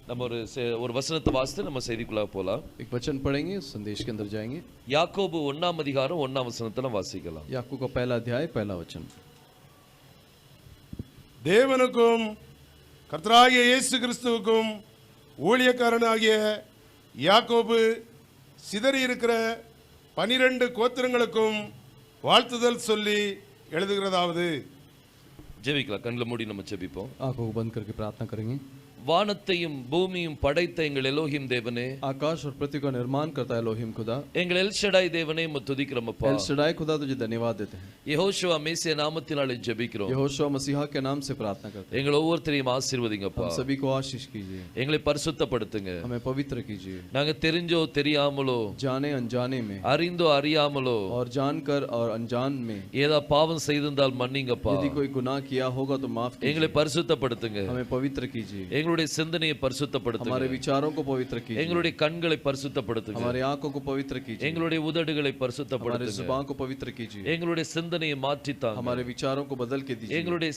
நம்ம ஒரு வசனத்தை வாசித்து நம்ம செய்திக்குள்ள போலாம். एक वचन पढ़ेंगे, संदेश के अंदर जाएंगे। யாக்கோபு 1ஆம் அதிகாரம் 1ஆம் வசனத்தை வாசிக்கலாம். याकूब का पहला अध्याय पहला वचन। தேவனுக்கும் கர்த்தராகிய இயேசு கிறிஸ்துவுக்கும் ஊழியக்காரனாகிய யாக்கோபு சிதறி இருக்கிற 12 கோத்திரங்களுக்கும் வாழ்த்துதல் சொல்லி எழுதுகிறதாவது. ஜெபிக்கலாம். கண்களை மூடி நம்ம ஜெபிப்போம். आंखों को बंद करके प्रार्थना करेंगे। வானத்தையும் பூமியும் படைத்த எங்கள் எலோஹிம் தேவனே, आकाश और पृथ्वी का निर्माण करता है एलोहिम खुदा, எங்கள் எல் ஷடாய் தேவனே உம்மை துதிக்கிறோம் அப்பா. एल शडाई खुदा तुझे धन्यवाद देते हैं। யெகோஷுவா மேசியா நாமத்தினாலே ஜெபிக்கிறோம். यहोशुआ मसीहा के नाम से प्रार्थना करते हैं। எங்கள் ஒவ்வொருத்தரையும் ஆசீர்வதிங்கப்பா. हम सभी को आशीष कीजिए, எங்களை பரிசுத்தப்படுத்துங்க. हमें पवित्र कीजिए। நாங்க தெரிஞ்சோ தெரியாமலோ, जाने अनजाने में அறிந்தோ அறியாமலோ और जानकर और अनजान में ஏதா பாவம் செய்திருந்தால் மன்னிங்கப்பா. यदि कोई गुनाह किया होगा तो माफ எங்களை कीजिए, பரிசுத்தப்படுத்துங்க. हमें पवित्र कीजिए। எங்களுடைய சிந்தனையை பரிசுத்தப்படுத்துங்க. हमारे विचारों को पवित्र कीजिए, எங்களுடைய கண்களை பரிசுத்தப்படுத்துங்க. हमारे आंखों को पवित्र कीजिए, எங்களுடைய உதடுகளை हमारे பரிசுத்தப்படுத்துங்க. जुबान को पवित्र कीजिए, எங்களுடைய சிந்தனையை மாற்றித்தாங்க. हमारे विचारों को बदल के दीजिए, எங்களுடைய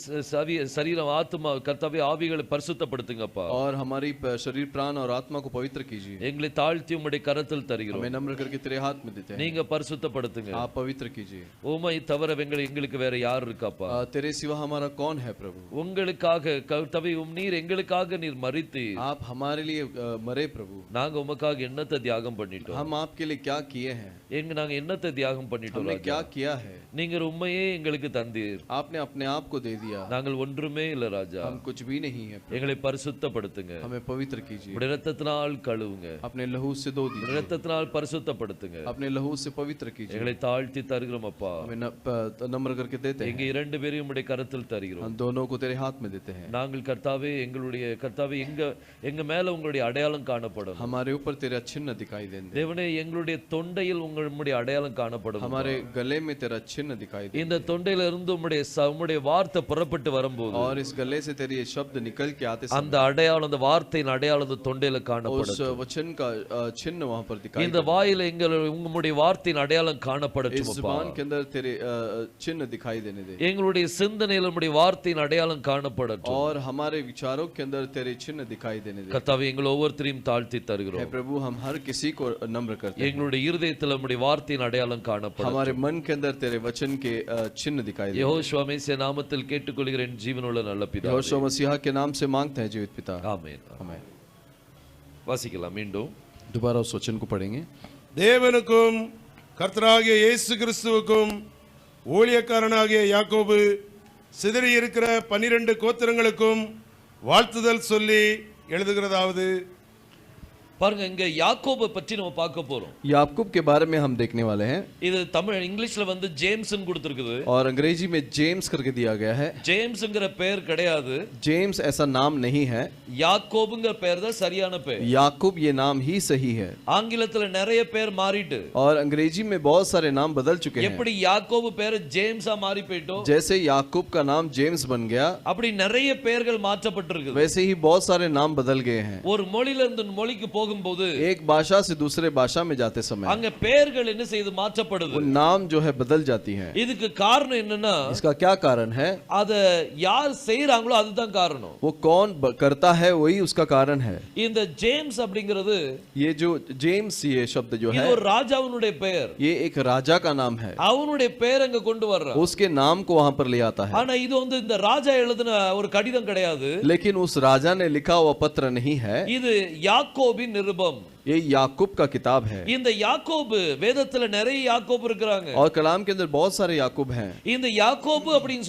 சரீரம் ஆத்மா கர்த்தாவே ஆவிகளை பரிசுத்தப்படுத்துங்கப்பா. और हमारी शरीर प्राण और आत्मा को पवित्र कीजिए। எங்களை தாழ்த்தி உம்முடைய கரத்தில் தருகிறோம். हमें नम्र करके तेरे हाथ में देते हैं, நீங்க பரிசுத்தப்படுத்துங்க. आप पवित्र कीजिए। உம்மை தவிர எங்களுக்கு வேற யார் இருக்காப்பா? तेरे सिवा हमारा कौन है प्रभु? உங்களுக்காக கர்த்தாவே நீர் எங்களுக்காக நீர் மரித்து, आप हमारे लिए मरे प्रभु। நாங்க உமக்காக என்னத்தை தியாகம் பண்ணிட்டோம்? हम आपके लिए क्या किए हैं? நாங்க என்னத்தை தியாகம் பண்ணிட்டோம்? हमने क्या किया है? நீங்க உண்மையே எங்களுக்கு தந்தீர். आपने अपने आप को दे दिया, நாங்கள் ஒன்றுமே இல்ல ராஜா. हम कुछ भी नहीं है प्रभु। எங்களை பரிசுத்தப்படுத்துங்க. हमें पवित्र कीजिए, உடைய இரத்தத்தினால் கழுவுங்க. अपने लहू से धो உடைய दीजिए, இரத்தத்தினால் பரிசுத்தப்படுத்துங்க. अपने लहू से पवित्र कीजिए। எங்களை தாழ்த்தி தருகிறோம் அப்பா. हमें नम्र करके देते எங்க हैं, இரண்டு பேரையும் உடைய கரத்தில் தருகிறோம். हम दोनों को तेरे हाथ में देते हैं। நாங்கள் கர்த்தாவே கர்த்தாவே எங்க மேல உங்களுடைய அடையாளம் காணப்படும். हमारे ऊपर तेरा चिन्ह दिखाई देंगे, தேவனே எங்களுடைய தொண்டையில் உங்களுடைய அடையாளம் காணப்படும். हमारे गले में तेरा चिन्ह दिखाई दे, இந்த தொண்டையில இருந்து உம்முடைய வார்த்தை புறப்பட்டு வரும்போது और इस गले से तेरे ये शब्द निकल के आते அந்த அடையாளம், அந்த வார்த்தையின் அடையாளம் அந்த தொண்டையில காணப்படும். उस वचन का चिन्ह वहां पर दिखाई இந்த வாயில உங்களுடைய வார்த்தையின் அடையாளம் காணப்படட்டும் इस அப்பா. जुबान के अंदर तेरे चिन्ह दिखाई देने दे, எங்களுடைய சிந்தனையில் உம்முடைய வார்த்தையின் அடையாளம் காணப்படட்டும். और हमारे विचारों के अंदर तेरे चिन्ह दिखाई देने दे। கர்த்தாவே எங்கள் ஒவ்வொருத்தரையும் தாழ்த்தி हे தருகிறோம். प्रभु, हम हर किसी को नम्र करते हैं, எங்களுடைய இருதயத்தில் உம்முடைய வார்த்தையின் அடையாளம் காணப்படும். हमारे मन के अंदर तेरे वचन के चिन्ह दिखाई दे। யெகோவா மேசியா நாமத்தில் கேட்டுக்கொள்கிறேன் ஜீவனுள்ள நல்ல பிதாவே. यहोशुआ मसीहा के नाम से मांगते हैं जीवित पिता, ஆமென். आमीन। வாசிக்கலாம் மீண்டும். दोबारा उस वचन को पढ़ेंगे। தேவனுக்கும் கர்த்தராகிய இயேசு கிறிஸ்துவுக்கும் ஊழியக்காரனாகிய யாக்கோபு சிதறி இருக்கிற 12 கோத்திரங்களுக்கும் வாழ்த்துதல் சொல்லி எழுதுகிறதாவது. பாருங்க, இங்க யாக்கோபை பற்றி நம்ம பார்க்க போறோம். याकूब के बारे में हम देखने वाले हैं, இது தமிழ் இங்கிலீஷ்ல வந்து ஜேம்ஸ்னு கொடுத்திருக்குது. और अंग्रेजी में जेम्स करके दिया गया है। ஜேம்ஸ்ங்கிற பெயர் கிடையாது, जेम्स ऐसा नाम नहीं है, யாக்கோபுங்கிற பெயர் தான் சரியான பெயர். याकूब ये नाम ही सही है, ஆங்கிலத்துல நிறைய பேர் மாறிட்டு, और अंग्रेजी में बहुत सारे नाम बदल चुके हैं। எப்படி யாக்கோபு பேர் ஜேம்ஸா மாறி போயிட்டோ, जैसे याकूब का नाम जेम्स बन गया, அப்படி நிறைய பெயர்கள் மாற்றப்பட்டிருக்குது. वैसे ही बहुत सारे नाम बदल गए हैं। ஒரு மொழியில இருந்து மொழிக்கு போகும்போது एक भाषा से दूसरे भाषा में जाते समय அங்க பெயர்கள் என்ன செய்து மாற்றப்படுது. वो नाम जो है बदल जाती है। இதுக்கு காரணம் என்னன்னா, इसका क्या कारण है? அத யார் செய்யறாங்களோ அதுதான் காரணம். वो कौन करता है वही उसका कारण है। இந்த ஜேம்ஸ் அப்படிங்கிறது ये जो जेम्स ये शब्द जो இது है, ஒரு ராஜாவுடைய பெயர். ये एक राजा का नाम है, அவனுடைய பெயர் அங்க கொண்டு வர்றான். उसके नाम को वहां पर ले आता है। ஆனா இது வந்து இந்த ராஜா எழுதின ஒரு கடிதம் கிடையாது. लेकिन उस राजा ने लिखा हुआ पत्र नहीं है, இது யாக்கோபின் நிருபம். ये याकूब का किताब है। இந்த யாக்கோபு, வேதத்துல நிறைய யாக்கோபு இருக்கிறாங்க. और कलाम के अंदर बहुत सारे याकूब हैं। இந்த யாக்கோபு அப்படின்னு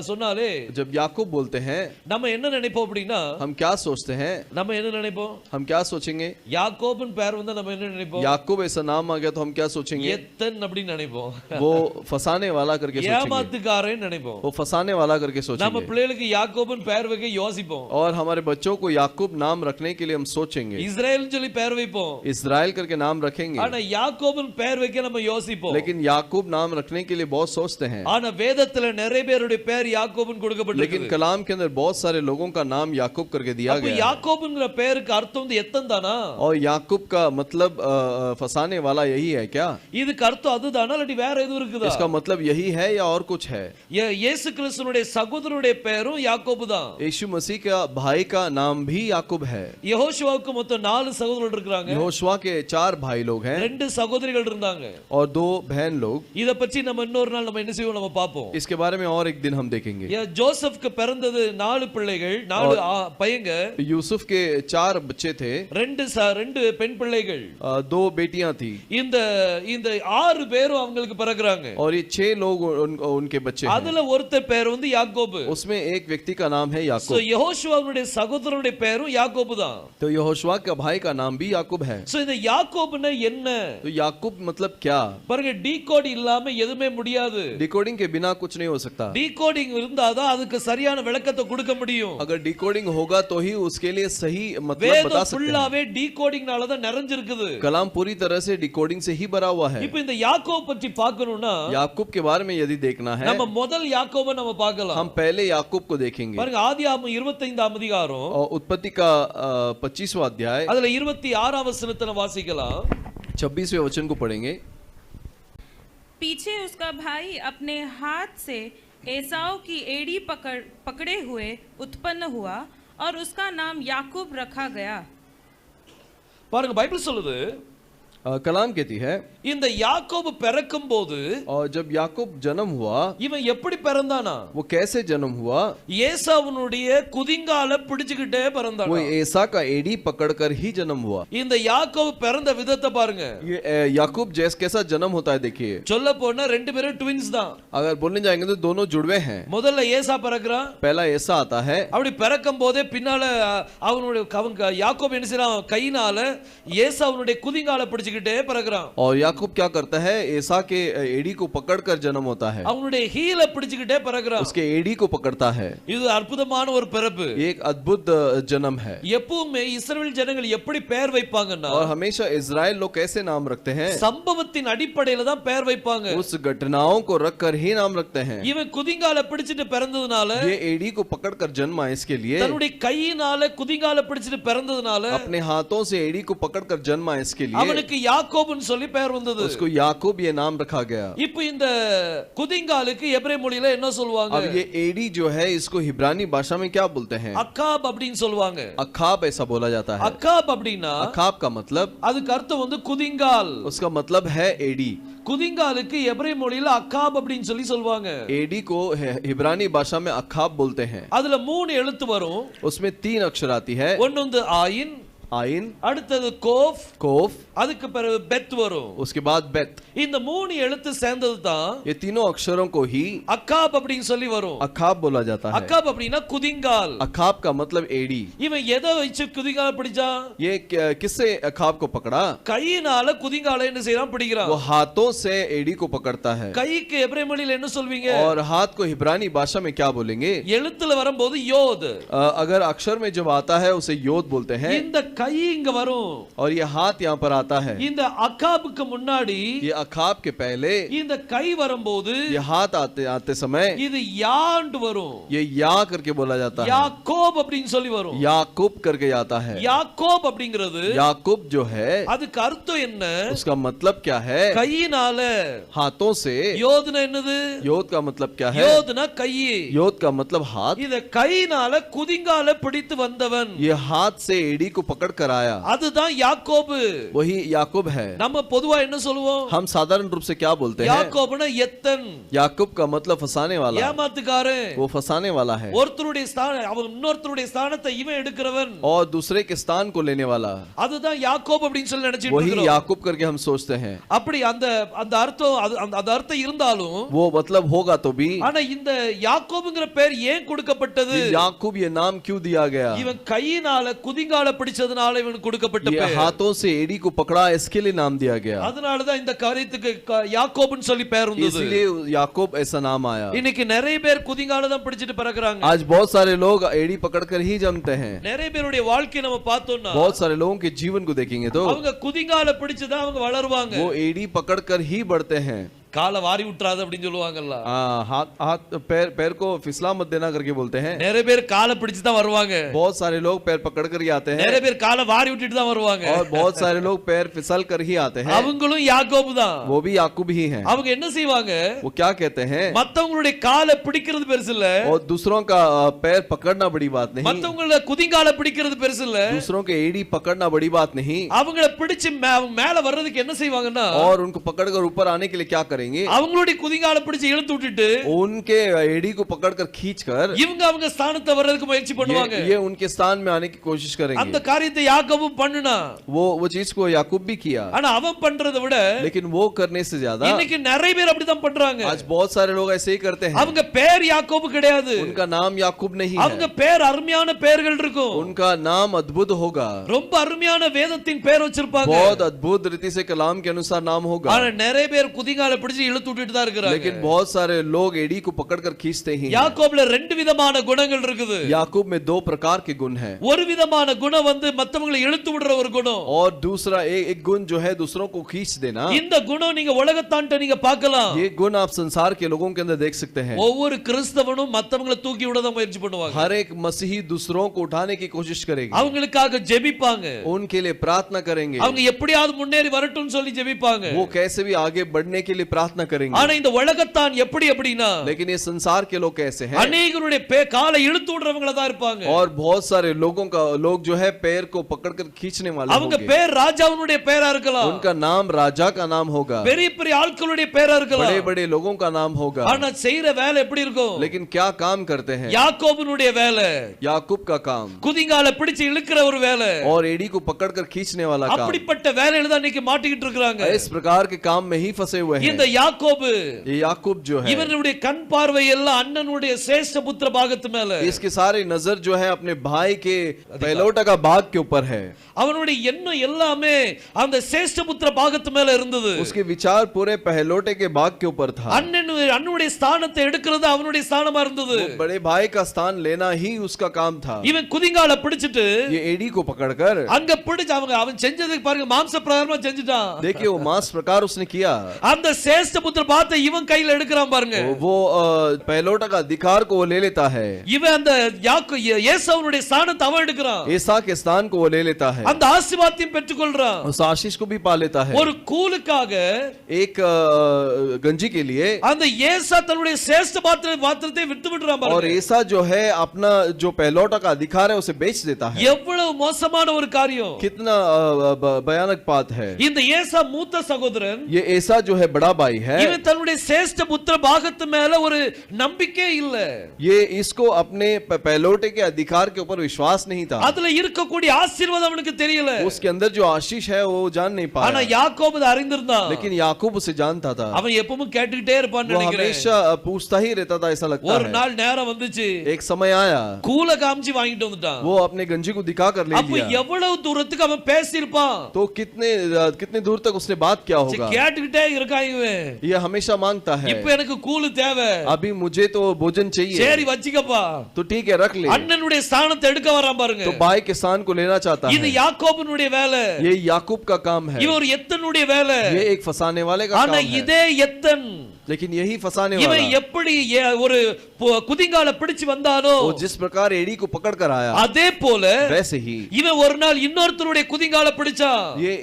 சொன்னாலே जब याकूब बोलते हैं, நம்ம என்ன நினைப்போம் அப்படின்னா, हम क्या सोचते हैं? நம்ம என்ன நினைப்போம்? हम क्या सोचेंगे? யாக்கோபின் பேர் வந்தா நம்ம என்ன நினைப்போம்? याकूब ऐसा नाम आ गया तो हम क्या सोचेंगे? எத்தன் அப்படின்னு நினைப்போம். वो फंसाने वाला करके सोचेंगे, ஏமாத்துக்காரன் நினைப்போம். वो फंसाने वाला करके நம்ம सोचेंगे, பிள்ளைகளுக்கு யாக்கோபின் பேர் வைக்க யோசிப்போம். और हमारे बच्चों को याकूब नाम रखने के लिए हम सोचेंगे। இஸ்ரேல் சொல்லி பெயர் வைப்போம். इस्राएल करके नाम रखेंगे, ஆனா யாக்கோபின் பெயர் வைக்க நம்ம யோசிப்போம். लेकिन याकूब नाम रखने के लिए बहुत सोचते हैं। ஆனா வேதத்துல நிறைய பேருடைய பெயர் யாக்கோபின் கொடுக்கப்பட்டிருக்கு. लेकिन कलाम के अंदर बहुत सारे लोगों का नाम याकूब करके दिया அப்ப गया है। யாக்கோபுங்கிற பெயருக்கு அர்த்தம் வந்து எத்தன் தானா? और याकूब का मतलब फंसाने वाला यही है क्या? இதுக்கு அர்த்தம் அதுதானா இல்லாட்டி வேற எதுவும் இருக்குதா? इसका मतलब यही है या और कुछ है? இயேசு கிறிஸ்துனுடைய சகோதரனுடைய பெயரும் யாக்கோபு தான். यीशु मसीह का भाई का नाम भी याकूब है। யெகோஷுவாவுக்கு மொத்தம் 4 சகோதரர்கள் இருக்காங்க. यहोशुआ के 4 भाई लोग हैं 2 சகோதரிகள் இருந்தாங்க. और 2 बहन लोग। இத பத்தி நம்ம இன்னொரு நாள் நம்ம என்ன செய்வோம் நம்ம பாப்போம். इसके बारे में और एक दिन हम देखेंगे। ஜோசப்க்கு பிறந்தது 4 பிள்ளைகள், 4 பையங்க. यूसुफ के 4 बच्चे थे, 2 பெண் பிள்ளைகள், 2 बेटियां थी। இந்த 6 பேரும் அவங்களுக்கு பிறகுறாங்க. और ये 6 लोग उनके बच्चे हैं। அதுல ஒருத்தர் பேர் வந்து யாக்கோபு. उसमें एक व्यक्ति का नाम है சோ याकूब। யெகோஷுவாவுடைய சகோதரனுடைய பேரும் யாக்கோபு தான். तो यहोशुआ का भाई का नाम भी याकूब है। சோ இந்த யாக்கோபுனா என்ன? तो याकूब मतलब क्या? பாருங்க, டீகோட் இல்லாம எதுமே முடியாது. डिकोडिंग के बिना कुछ नहीं हो सकता। டீகோடிங் இருந்தாதான் அதுக்கு சரியான விளக்கத்தை கொடுக்க முடியும். अगर डिकोडिंग होगा तो ही उसके लिए सही मतलब बता வேதம் सकते हैं। ஃபுல்லாவே டீகோடிங்னால தான் நிறைஞ்சிருக்குது. कलाम पूरी तरह से डिकोडिंग से ही भरा हुआ है। இப்போ இந்த யாக்கோப் பற்றி பார்க்கணும்னா याकूब के बारे में यदि देखना है, நம்ம முதல் யாக்கோபை நம்ம பார்க்கலாம். हम पहले याकूब को देखेंगे। பாருங்க, ஆதியாகமம் 25ஆம் அதிகாரம் और उत्पत्ति का 25वां अध्याय அதுல 26ஆம் வசனத்தை வாசிக்கலாம். 26वें वचन को पढ़ेंगे। पीछे उसका भाई अपने हाथ से एसाव की एड़ी पकड़े हुए उत्पन्न हुआ और उसका नाम याकूब रखा गया। பாருங்க, பைபிள் சொல்லுது कलाम कहती है, இந்த யாக்கோபு பிறக்கும் போது और जब याकूब जन्म हुआ, இவன் எப்படி பிறந்தானா? वो कैसे जन्म हुआ? ஏசாவுனுடைய குதிங்கால பிடிச்சுக்கிட்டே वो பிறந்தானா. एसा का एड़ी पकड़कर ही जन्म हुआ। இந்த யாக்கோபு பிறந்த விதத்தை பாருங்க. ये याकूब जैस कैसा जन्म होता है देखिए। சொல்ல போனா 2 பேரும் ட்வின்ஸ் தான். अगर बोलने जाएंगे तो दोनों जुड़वे हैं। முதல்ல ஏசா பிறக்குறான். पहला ऐसा आता है, அப்படி பிறக்கும் போதே பின்னால அவங்க யாக்கோபு என்ன செய்றான்? கையினால ஏசாவுனுடைய குதிங்கால பிடிச்சுக்கிட்டே பிறக்குறான். और याकूब क्या करता है? एसा के एड़ी को पकड़कर जन्म होता है। அவனுடைய ஹீல பிடிச்சுக்கிட்டே பிறக்குறான். उसके एड़ी को पकड़ता है। இது அற்புதமான ஒரு பிறப்பு. ये एक अद्भुत जन्म है। எப்பவுமே இஸ்ரவேல் ஜனங்கள் எப்படி பெயர் வைப்பாங்கன்னா, और हमेशा इजराइल लोग कैसे नाम रखते हैं? சம்பவத்தின் அடிப்படையில தான் பெயர் வைப்பாங்க. उस घटनाओं को रखकर ही नाम रखते हैं। இவன் குதிங்கால பிடிச்சிட்டு பிறந்ததுனால, ये एड़ी को पकड़कर जन्मा, इसके लिए தன்னுடைய கையினால குதிங்கால பிடிச்சிட்டு பிறந்ததுனால अपने हाथों से एड़ी को पकड़कर जन्मा, इसके लिए அவனுக்கு யாக்கோபுன்னு சொல்லி பெயர் வந்தது. उसको याकूब ये नाम रखा गया। இப்போ இந்த குதிங்காலுக்கு எபிரேய மொழியில என்ன சொல்வாங்க? अब ये एड़ी जो है, इसको हिब्रानी भाषा में क्या बोलते हैं? அக்காப் அப்படின்னு சொல்வாங்க. अखाब ऐसा बोला जाता है। அக்காப் அப்படின்னா अखाब का मतलब, அதுக்கு அர்த்தம் வந்து குதிங்கால். उसका मतलब है एड़ी। குதிங்காலுக்கு எபிரேய மொழியில அக்காப் அப்படின்னு சொல்லி சொல்வாங்க. एडी को हिब्रानी भाषा में अखाब बोलते हैं। அதுல 3 எழுத்து வரும். उसमें 3 अक्षर आती है। ஒன்னு வந்து ஆயின், आइन, அடுத்தது கோஃப், कोफ, அதுக்கு பிறகு பெத் வரும். उसके बाद बेत। இந்த 3 எழுத்து சேர்ந்தது தான் ये तीनों अक्षरों को ही அக்காப் அப்படின்னு சொல்லி வரும். अखाब बोला जाता है। அக்காப் அப்படின்னா குதிங்கால். अखाब का मतलब एड़ी। இவன் எதை வச்சு குதிங்கால பிடிச்சான்? ये किससे अखाब को पकड़ा? கையினால குதிங்கால என்ன செய்யறான்? பிடிக்கிறான். वो हाथों से एड़ी को पकड़ता है। கைக்கு எபிரேய மொழியில என்ன சொல்வீங்க? और हाथ को हिब्रानी भाषा में क्या बोलेंगे? எழுத்துல வரும்போது யோத். अगर अक्षर में जब आता है उसे योद बोलते हैं। இந்த கை இங்க வரும். और ये हाथ यहाँ पर आता है। இந்த அக்காபுக்கு முன்னாடி ये अखाब के पहले இந்த கை வரும்போது ये हाथ आते समय இது யாண்ட் வரும். ये या करके बोला जाता है। யாக்கோப் அப்படின்னு சொல்லி வரும். याकूब करके आता है। யாக்கோப் அப்படிங்கிறது याकूब जो है, அதுக்கு அர்த்தம் என்ன? उसका मतलब क्या है? கையினால. हाथों से। யோதுனா என்னது? योद का मतलब क्या है? யோதுனா கை. योद का मतलब हाथ। இத கையினால குதிங்கால பிடித்து வந்தவன், ये हाथ से एड़ी को पकड़ कर आया, அதுதான் யாக்கோபு. वही याकूब है। நம்ம பொதுவா என்ன சொல்லுவோம்? हम साधारण रूप से क्या बोलते हैं? யாக்கோபுனா எத்தன். याकूब का मतलब फंसाने वाला, ஏமாத்துக்காரன். वो फंसाने वाला है। ஒருத்தருடைய ஸ்தானம், அவன் இன்னொருத்தருடைய ஸ்தானத்தை இவன் எடுக்கிறவன், और दूसरे के स्थान को लेने वाला, அதுதான் யாக்கோப் அப்படின்னு சொல்லி நினைச்சிட்டு वही இருக்கோம். याकूब करके हम सोचते हैं। அப்படி அந்த அந்த அர்த்தம் அந்த அர்த்தம் இருந்தாலும், वो मतलब होगा तो भी, ஆனா இந்த யாக்கோபுங்கிற பேர் ஏன் கொடுக்கப்பட்டது? याकूब ये नाम क्यों दिया गया? இவன் கையினால குதிங்கால பிடிச்சதுனால பிடிச்சதுனால இவனுக்கு கொடுக்கப்பட்ட ये பெயர். हाथों से एड़ी को पकड़ा इसके लिए नाम दिया गया, அதனாலதான் இந்த காரியத்துக்கு யாக்கோபுன்னு சொல்லி பெயர் வந்தது. इसलिए याकूब ऐसा नाम आया। இன்னைக்கு நிறைய பேர் குதிங்கால தான் பிடிச்சிட்டு பறக்குறாங்க. आज बहुत सारे लोग एड़ी पकड़कर ही जमते हैं। நிறைய பேருடைய வாழ்க்கையை நம்ம பார்த்தோம்னா बहुत सारे लोगों के जीवन को देखेंगे तो அவங்க குதிங்கால பிடிச்சுதான் அவங்க வளருவாங்க. वो एड़ी पकड़कर ही बढ़ते हैं। காலை வாரி விட்டுறாத அப்படின்னு சொல்லுவாங்கல்ல. हाथ हाथ पैर को फिसला मत देना करके बोलते हैं। நிறைய பேர் காலை பிடிச்சு தான் வருவாங்க. बहुत सारे लोग पैर पकड़ कर ही आते हैं நிறைய பேர் காலை வாரி விட்டுட்டு தான் வருவாங்க. और बहुत सारे लोग पैर फिसल कर ही आते हैं। அவங்களும் யாக்கோபு தான். वो भी याकूब ही हैं। அவங்க என்ன செய்வாங்க? वो क्या कहते हैं? மத்தவங்களுடைய காலை பிடிக்கிறது பெருசு இல்ல, और दूसरों का पैर पकड़ना बड़ी बात नहीं, மத்தவங்கள குதிங்கால பிடிக்கிறது பெருசு இல்ல, दूसरों के एड़ी पकड़ना बड़ी बात नहीं। அவங்கள பிடிச்சு மேல வர்றதுக்கு என்ன செய்வாங்கன்னா, और उनको पकड़कर ऊपर आने के लिए क्या करेंगे? அவங்களுடைய குதிங்கால பிடிச்சு இழுத்து விட்டுட்டு उनके एड़ी को पकड़कर खींचकर இவங்க அவங்க ஸ்தானத்தை வர்றதுக்கு முயற்சி பண்ணுவாங்க. ये उनके स्थान में आने की कोशिश அந்த करेंगे। காரியத்தை யாக்கோபு பண்ணுனா, वो चीज को याकूब भी किया, ஆனா அவன் பண்றதை விட लेकिन वो करने से ज्यादा இன்னைக்கு நிறைய பேர் அப்படிதான் பண்றாங்க. आज बहुत सारे लोग ऐसे ही करते हैं। அவங்க பேர் யாக்கோபு கிடையாது, उनका नाम याकूब नहीं அவங்க है, பேர் அருமையான பெயர்கள் இருக்கும். उनका नाम अद्भुत होगा, ரொம்ப அருமையான வேதத்தின் பேர் வச்சிருப்பாங்க. बहुत अद्भुत रीति से कलाम के अनुसार नाम होगा, ஆனா நிறைய பேர் குதிங்கால பிடிச்சு இழுத்து விட்டுட்டு தான் இருக்காங்க. लेकिन बहुत सारे लोग एड़ी को पकड़कर खींचते ही हैं। யாக்கோபுல ரெண்டு விதமான குணங்கள் இருக்குது. याकूब में दो प्रकार के गुण हैं, ஒரு விதமான குணம் வந்து மத்தவங்களை இழுத்து விடுற ஒரு குணம். और दूसरा एक गुण जो है दूसरों को खींच देना। இந்த குணம் நீங்க உலகத்தாண்ட நீங்க பார்க்கலாம். ये गुण आप संसार के लोगों के अंदर देख सकते हैं। ஒவ்வொரு கிறிஸ்தவனும் மத்தவங்களை தூக்கி விட தான் முயற்சி பண்ணுவாங்க. हर एक मसीही दूसरों को उठाने की कोशिश करेगी, அவங்களுக்காக ஜெபிப்பாங்க, उनके लिए प्रार्थना करेंगे, அவங்க எப்படியாவது முன்னேறி வரட்டும்னு சொல்லி ஜெபிப்பாங்க. वो कैसे भी आगे बढ़ने के लिए प्रार्थना करेंगे। ஆனா இந்த உலகத்தான் எப்படி அப்படினா, लेकिन ये संसार के लोग कैसे हैं? அநேகருடைய காலை இழுத்து விடுறவங்கள தான் இருப்பாங்க. और बहुत सारे लोग जो है पैर को पकड़कर खींचने वाले அவங்க होंगे। பேர் ராஜாவுடைய பேரா இருக்கலாம், उनका नाम राजा का नाम होगा, பெரிய பெரிய ஆட்களுடைய பேரா இருக்கலாம், बड़े बड़े लोगों का नाम होगा, ஆனா செய்யற வேலை எப்படி இருக்கும்? लेकिन क्या काम करते हैं? யாக்கோபுனுடைய வேலை याकूब का काम, குதிங்கால பிடிச்சு இழுக்கிற ஒரு வேலை, और एड़ी को पकड़कर खींचने वाला काम। அப்படிப்பட்ட வேலையில தான் இன்னைக்கு மாட்டிக்கிட்டு இருக்காங்க. इस प्रकार के काम में ही फंसे हुए हैं। இந்த யாக்கோபு, ये याकूब जो है, இவனுடைய கண் பார்வை எல்லாம் அண்ணனுடைய சேஷ்ட புத்திர பாகத்து மேல, इसकी सारी नजर जो है अपने भाई के पहलौठा का भाग के ऊपर है। அவனுடைய எண்ணம் எல்லாமே அந்த சேஷ்ட புத்திர பாகத்து மேல இருந்தது. उसके विचार पूरे पहलौठे के भाग के ऊपर था। அண்ணனுடைய ஸ்தானத்தை எடுக்கிறது அவனுடைய ஸ்தானமா இருந்தது. बड़े भाई का स्थान लेना ही उसका काम था। இவன் குதிங்கால பிடிச்சிட்டு ये एड़ी को पकड़कर, அங்க பிடிச்சு அவன் செஞ்சதுக்கு பாருங்க, மாம்ச பிரகாரமா செஞ்சுட்டான். देखिए वो मांस प्रकार उसने किया, அந்த சேஷ்ட புத்திர பாகத்தை இவன் கையில எடுக்கிறான் பாருங்க. वो पहलौठा का अधिकार को वो ले लेता है। இவன் அந்த ஏசாவுடைய ஸ்தானத்தை அவன் எடுக்கிறான், ईसा के स्थान को वो ले लेता है, அந்த ஆசீர்வாதத்தையும் பெற்றுக்கொள்றான். उस आशीष को भी पा लेता है। ஒரு கூலுக்காக एक गंजी के लिए, அந்த ஏசா தன்னுடைய சேஷ்ட பாத்திரத்தை விட்டு விடுறான் और பாருங்க. ईसा जो है अपना जो पहलौठा का अधिकार है उसे बेच देता है। எவ்வளவு மோசமான ஒரு காரியம்! कितना भयानक बात है। இந்த ஏசா மூத்த சகோதரன், ये ईसा जो है बड़ा भाई है, இவன் தன்னுடைய சேஷ்ட புத்திர பாகத்து மேல ஒரு நம்பிக்கை இல்ல, ये इसको अपने पहलौठे के अधिकार के ऊपर विश्वास नहीं था। அதுல இருக்கக்கூடிய ஆசீர்வாதம் அவனுக்கு தெரியல. उसके अंदर जो आशीष है वो जान नहीं ஆனா पाया, யாக்கோபு அதை அறிந்திருந்தான். लेकिन याकूब उसे जानता था। அவன் எப்பவும் கேட்டுக்கிட்டே இருப்பான்னு वो நினைக்கிறேன். हमेशा पूछता ही रहता था, ऐसा लगता ஒரு है। நாள் நேரம் வந்துச்சு, एक समय आया, கூல காமிச்சு வாங்கிட்டு வந்துட்டான். वो अपने गंजी को दिखा कर ले அப்ப लिया। எவ்வளவு தூரத்துக்கு அவன் பேசியிருப்பான்? तो कितने दूर तक उसने बात किया होगा। கேட்டுக்கிட்டே இருக்கான் இவன். ये हमेशा मांगता है, இப்ப எனக்கு கூலு தேவை, अभी मुझे तो भोजन चाहिए। சரி வச்சுக்கப்பா. तो ठीक है, रख ले। அண்ணனுடைய ஸ்தானத்தை எடுக்க வரான் பாருங்க. तो भाई के स्थान को लेना चाहता இது है। யாக்கோபுனுடைய வேலை, ये याकूब का काम है। இவன் ஒரு எத்தனுடைய வேலை. ये एक फंसाने वाले का ஆனா काम है, இதே எத்தன் लेकिन यही फंसाने இவன் वाला, எப்படி ஒரு குதிங்கால பிடிச்சு வந்தானோ, वो जिस प्रकार एड़ी को पकड़ कर आया, அதே போல वैसे ही இவன் ஒரு நாள் இன்னொருத்தருடைய குதிங்கால பிடிச்சான். ये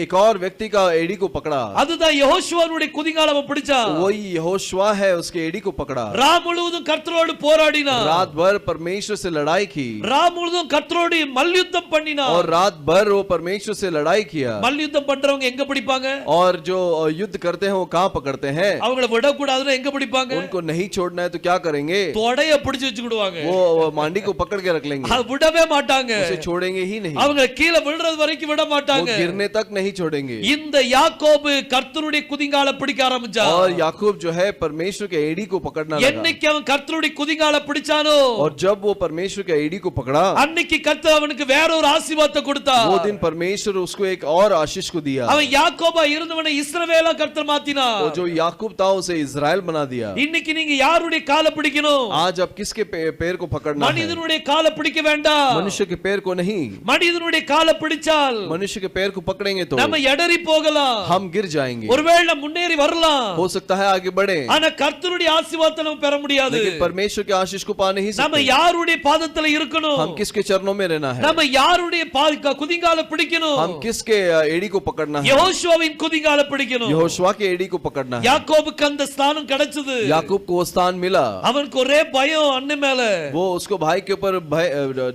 एक और व्यक्ति का एड़ी को पकड़ा। அதுதான் யெகோஷுவாவுடைய குதிங்கால அவன் பிடிச்சான். वही यहोशुआ है, उसके एड़ी को पकड़ा। ராம் முழுவதும் கர்த்தரோடு போராடினான், रात भर परमेश्वर से लड़ाई की, ராம் முழுவதும் கர்த்தரோடு மல்யுத்தம் பண்ணினான். और रात भर वो परमेश्वर से लड़ाई किया। மல்யுத்தம் பண்றவங்க எங்க பிடிப்பாங்க? और जो युद्ध करते हैं वो कहाँ पकड़ते हैं? அவங்கள விடக்கூடாதுன்னா எங்க பிடிப்பாங்க? उनको नहीं छोड़ना है तो क्या करेंगे? தொடைய பிடிச்சு வச்சுக்கிடுவாங்க, वो मांडी को पकड़ के रख लेंगे, அது விடவே மாட்டாங்க. उसे छोड़ेंगे ही नहीं, அவங்க கீழே விழுறது வரைக்கும் விட वो மாட்டாங்க. गिरने तक नहीं छोड़ेंगे। இந்த யாக்கோபு கர்த்தருடைய குதிங்கால பிடிக்க ஆரம்பிச்சான். और याकूब जो है परमेश्वर के एड़ी को पकड़ना लगा। என்னைக்கு அவன் கர்த்தருடைய குதிங்கால பிடிச்சானோ, और जब वो परमेश्वर के एड़ी को पकड़ा, அன்னைக்கு கர்த்தர் அவனுக்கு வேற ஒரு ஆசீர்வாதத்தை கொடுத்தார். वो दिन परमेश्वर उसको एक और आशीष को दिया। அவன் யாக்கோபா இருந்தவனை இஸ்ரவேலா கர்த்தர் மாத்தினார். वो जो याकूब था उसे इजराइल बना दिया। இன்னைக்கு நீங்க யாருடைய காலை பிடிக்கணும்? आज अब किसके पैर को पकड़ना है? மனிதனுடைய காலை பிடிக்க வேண்டாம். मनुष्य के पैर को नहीं। மனிதனுடைய காலை பிடிச்சால் मनुष्य के पैर को पकड़ेंगे तो நம்ம எடறி போகலாம், हम गिर जाएंगे। ஒருவேளை முன்னேறி வரலாம், हो सकता है आगे बढ़े, ஆனா கர்த்தருடைய ஆசீர்வாதத்தை நம்ம பெற முடியாது. लेकिन परमेश्वर के आशीष को पा नहीं நம்ம सकते। யாருடைய பாதத்துல இருக்கணும்? हम किसके चरणों में रहना है? நம்ம யாருடைய குதிங்கால பிடிக்கணும்? हम किसके एड़ी को पकड़ना है? யெகோஷுவாவின் குதிங்கால பிடிக்கணும். यहोशुआ के एड़ी को पकड़ना है। யாக்கோபுக்கு அந்த ஸ்தானம் கிடைச்சது. याकूब को वो स्थान मिला। அவனுக்கு ஒரே பயம் அண்ணன் மேல. वो उसको भाई के ऊपर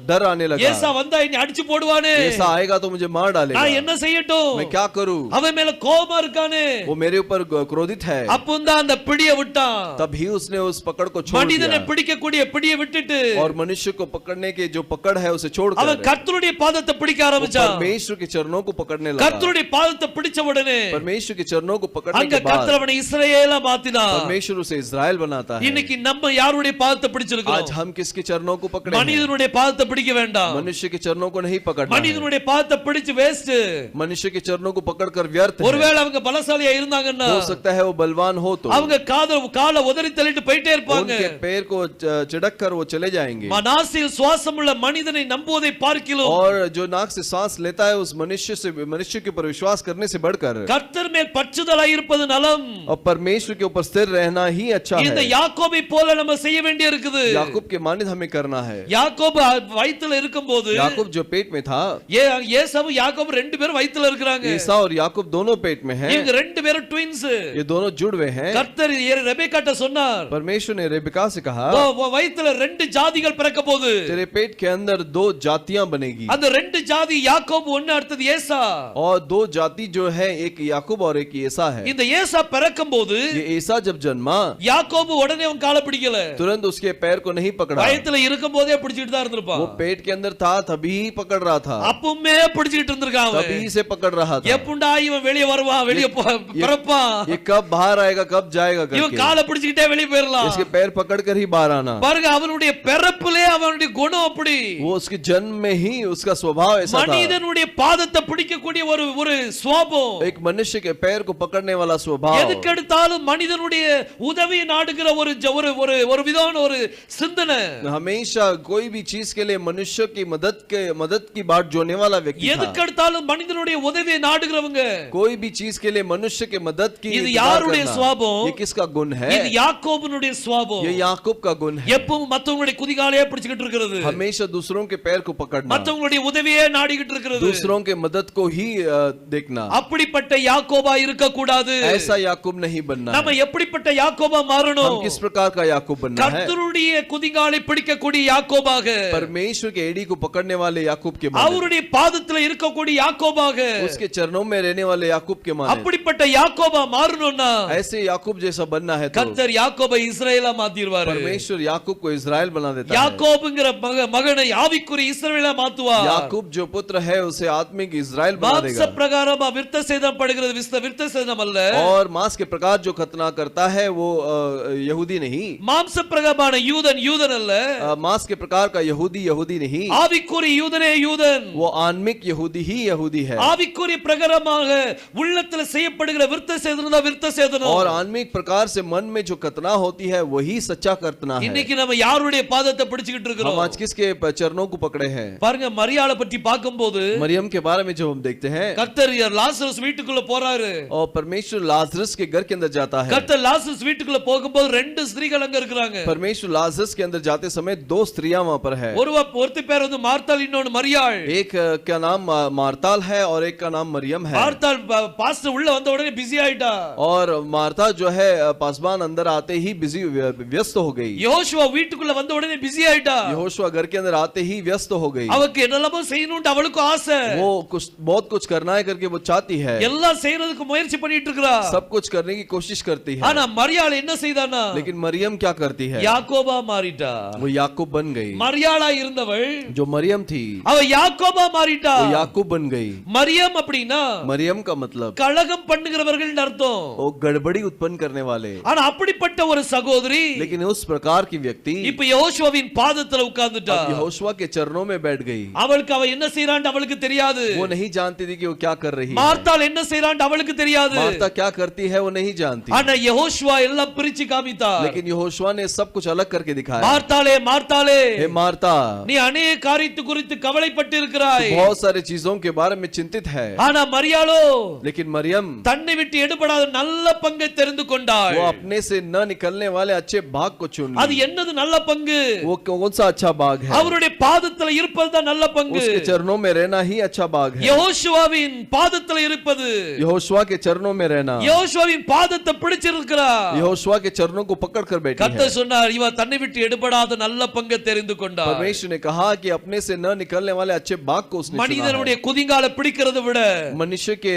डर आने लगा। ஏசா வந்தா என்னை அடிச்சு போடுவானே, ऐसा आएगा तो मुझे मार डालेगा, நான் என்ன செய்யட்டும்? मैं क्या करूं? அவன் மேல கோபமா இருக்கானே. वो मेरे ऊपर क्रोधित है। அப்போதான் அந்த பிடியை விட்டான். तभी उसने उस पकड़ को छोड़ மனிதனை दिया பிடிக்கக்கூடிய பிடியை விட்டுட்டு और मनुष्य को पकड़ने के जो पकड़ है उसे छोड़कर அவன் கர்த்தருடைய பாதத்தை பிடிக்க वो ஆரம்பிச்சான். परमेश्वर के चरणों को पकड़ने लगा। கர்த்தருடைய பாதத்தை பிடிச்ச உடனே परमेश्वर के चरणों को पकड़ने அங்க के बाद கர்த்தர் அவனை இஸ்ரவேலா மாத்தினார். परमेश्वर उसे इजराइल बनाता है। இன்னைக்கு நம்ம யாருடைய பாதத்தை பிடிச்சிருக்கோம்? आज हम किसके चरणों को पकड़े हैं? மனிதனுடைய பாதத்தை பிடிக்க வேண்டாம். मनुष्य के चरणों को नहीं पकड़ना है। மனிதனுடைய பாதத்தை பிடிச்சு வேஸ்ட். मनुष्य के चरणों को पकड़कर व्यर्थ है। ஒருவேளை அவங்க பலசாலியா இருந்தாங்கன்னா हो सकता है वो बलवान हो तो அவங்க காலை உதறி தள்ளிட்டு போயிட்டே இருப்பாங்க. उनके पैर को चिड़क कर वो चले जाएंगे। மனாசில் சுவாசமுள்ள மனிதனை நம்புவதை பார்க்கிலும் और जो नाक से सांस लेता है उस मनुष्य के ऊपर विश्वास करने से बढ़कर கர்த்தர் மேல் பற்றுதலாய் இருப்பது நலம். और परमेश्वर के ऊपर स्थिर रहना ही अच्छा இந்த है। யாக்கோபை போல நம்ம செய்ய வேண்டி இருக்குது. याकूब के मानित हमें करना है। யாக்கோபு வயித்துல இருக்கும்போது याकूब जो पेट में था, ஏசாவும் யாக்கோபு ரெண்டு பேரும் வயித்துல இருக்காங்க. ईसा और याकूब दोनों पेट में हैं। இவங்க ரெண்டு பேரும் ட்வின்ஸ். ये दोनों जुड़ हुए हैं। கர்த்தர் ரெபெக்காட்ட சொன்னார், परमेश्वर ने रेबिका से कहा, வயித்துல ரெண்டு ஜாதிகள் பிறக்க போகுது. तेरे पेट के अंदर दो जातियां बनेगी। அந்த ரெண்டு ஜாதி யாக்கோபு ஒன்னு அடுத்தது ஏசா. और दो जाति जो है एक याकूब और एक ईसा है। இந்த ஏசா பிறக்கும்போது ये ईसा जब जन्मा யாக்கோபு உடனே அவன் காலை பிடிக்கல. तुरंत उसके पैर को नहीं पकड़ा। வயித்துல இருக்கும்போதே பிடிச்சிட்டு தான் இருந்திருப்பான். वो पेट के अंदर था तभी ही पकड़ रहा था, அப்பவுமே பிடிச்சிட்டு இருந்திருக்கான். तभी से पकड़ रहा था। எப்பண்டா இவன் வெளிய வருவான், வெளிய பிறப்பான், ये कब बाहर आएगा कब जाएगा இவன் करके காலை பிடிச்சிட்டே வெளிய போயிரலாம். इसके पैर पकड़कर ही बाहर आना। பாருங்க, அவனுடைய பிறப்பிலே அவனுடைய குணம் அப்படி. वो उसके जन्म में ही उसका स्वभाव ऐसा था। மனிதனுடைய பாதத்தை பிடிக்கக்கூடிய ஒரு சுவாபம். एक मनुष्य के पैर को पकड़ने वाला स्वभाव। எதுக்கெடுத்தாலும் மனிதனுடைய உதவி நாடுகிற ஒரு விதமான ஒரு சிந்தனை. हमेशा कोई भी चीज के लिए मनुष्य की मदद की बात जोड़ने वाला व्यक्ति था। எதுக்கெடுத்தாலும் மனிதனுடைய உதவியை நாடுகிறவங்க. कोई भी चीज के लिए मनुष्य के मदद की இது इंतजार யாருடைய करना। சுபாவம்? ये किसका गुण है? இது யாக்கோபுனுடைய சுபாவம். ये याकूब का गुण है। எப்பவும் மத்தவங்களுடைய குதிகாலையே பிடிச்சிட்டு இருக்கிறது. हमेशा दूसरों के पैर को पकड़ना, மத்தவங்களுடைய உதவியே நாடிக்கிட்டு இருக்கிறது. दूसरों के मदद को ही देखना। அப்படிப்பட்ட யாக்கோபா இருக்க கூடாது. ऐसा याकूब नहीं बनना நம்ம है। எப்படிப்பட்ட யாக்கோபா மாறணும்? हम किस प्रकार का याकूब बनना है? கர்த்தருடைய குதிகாலை பிடிக்கக்கூடிய யாக்கோபாக, परमेश्वर के एड़ी को पकड़ने वाले याकूब के माने, அவருடைய பாதத்துல இருக்கக்கூடிய யாக்கோபாக, उसके चरणों में रहने वाले याकूब के माने। அப்படிப்பட்ட யாக்கோபா மாறணும்னா ऐसे याकूब जैसा बनना है तो கர்த்தர் யாக்கோபை இஸ்ரவேலா மாத்திடுவாரு. परमेश्वर याकूब को इजराइल बना देता है। யாக்கோபுங்கிற மகனை ஆவிக்குரிய இஸ்ரவேலா மாத்துவார். याकूब जो पुत्र है उसे आत्मिक इजराइल बना மாம்ச देगा। பிரகாரம் விருத்த சேதம் படுகிறது, விருத்த சேதம் அல்ல. और मांस के प्रकार जो खतना करता है वो यहूदी नहीं। மாம்ச பிரகாரமான யூதன் அல்ல. मांस के प्रकार का यहूदी नहीं। ஆவிக்குரிய யூதனே யூதன். वो आत्मिक यहूदी ही यहूदी है। ஆவிக்குரிய பிரகாரமாக உள்ளத்துல செய்யப்படுகிற விருத்த சேதனம் தான் விருத்த சேதனம். और आत्मिक प्रकार से मन में जो खतना होती है वही सच्चा खतना है। இன்னைக்கு நம்ம யாருடைய பாதத்தை பிடிச்சிட்டு हम இருக்கிறோம்? आज किसके चरणों को पकड़े हैं? பாருங்க, மரியாளை பற்றி பார்க்கும்போது मरियम के बारे में जब हम देखते हैं, கர்த்தர் லாசரஸ் வீட்டுக்குள்ள போறாரு. और परमेश्वर लाजरस के घर के अंदर जाता है। கர்த்தர் லாசரஸ் வீட்டுக்குள்ள போகும்போது ரெண்டு ஸ்திரீகள் அங்க இருக்காங்க. परमेश्वर लाजरस के अंदर जाते समय दो स्त्रियां वहां पर है। ஒருத்தி பேர் வந்து மார்த்தாள், இன்னொன்னு மரியாள். एक का नाम मार्ताल है और एक का नाम मरियम है। மார்த்தாள் பாஸ்டர் உள்ள வந்த உடனே பிஸி ஆயிட்டா. और मार्ता जो है पासबान अंदर आते ही बिजी व्यस्त हो गई। யோசுவா வீட்டுக்குள்ள வந்த உடனே பிஸி ஆயிட்டா. यहोशुआ घर के अंदर आते ही व्यस्त हो गई। அவளுக்கு என்னெல்லாமோ செய்யணும்னு அவளுக்கு ஆசை. वो बहुत कुछ करना है करके वो चाहती है, எல்லாம் செய்யறதுக்கு முயற்சி பண்ணிட்டு இருக்கா. सब कुछ करने की कोशिश करती है। ஆனா மரியாள் என்ன செய்தானா? लेकिन मरियम क्या करती है? யாக்கோபா மாறிட்டா. वो याकूब बन गई। மரியாளா இருந்தவள் जो मरियम थी அவ யாக்கோபா மாறிட்டா. वो याकूब बन गई। மரியம் அப்படினா मरियम का मतलब கலகம் பண்ணுகிறவர்கள் அர்த்தம். वो गड़बड़ी उत्पन्न करने वाले। ஆனா அப்படிப்பட்ட ஒரு சகோதரி लेकिन उस प्रकार की व्यक्ति இப்ப யெகோஷுவாவின் பாதத்துல உட்கார்ந்துட்டா. अब यहोशुआ के चरणों में बैठ गई। அவளுக்கு அவ என்ன செய்றான்னு அவளுக்கு தெரியாது. वो नहीं जानती थी कि वो क्या कर रही है। மார்த்தாள் என்ன செய்றான்னு அவளுக்கு தெரியாது. मार्ता क्या करती है वो नहीं जानती। ஆனா யெகோஷுவா எல்லாம் பிரிச்சு காமித்தார். लेकिन यहोशुआ ने सब कुछ अलग करके दिखाया। மார்த்தாளே மார்த்தாளே, हे मार्ता, நீ अनेक காரியத்தை குறித்து கவலைப்பட்டு இருக்கிறாய். बहुत सारी चीजों के बारे में चिंतित है। ஆனா மரியாளோ लेकिन मरियम தன்னை விட்டு எடுபடாத நல்ல பங்கை தெரிந்து கொண்டாள். वो अपने से न निकलने वाले अच्छे भाग को चुन அது ली। என்னது நல்ல பங்கு? वो कौन सा अच्छा भाग है? அவருடைய பாதத்துல இருப்பதுதான் நல்ல பங்கு. उसके चरणों में रहना ही अच्छा भाग है। யெகோஷுவாவின் பாதத்துல இருப்பது, यहोशुआ के चरणों में रहना। யெகோஷுவாவின் பாதத்தை பிடிச்சிருக்கிறா. यहोशुआ के चरणों को पकड़ कर बैठी है। கர்த்தர் சொன்னார், இவ தன்னை விட்டு எடுபடாத நல்ல பங்கை தெரிந்து கொண்டார். परमेश्वर ने कहा कि अपने से न निकलने वाले अच्छे भाग को उसने चुना மனிதனுடைய குதிங்கால பிடிக்கிறதை விட, है। मनुष्य के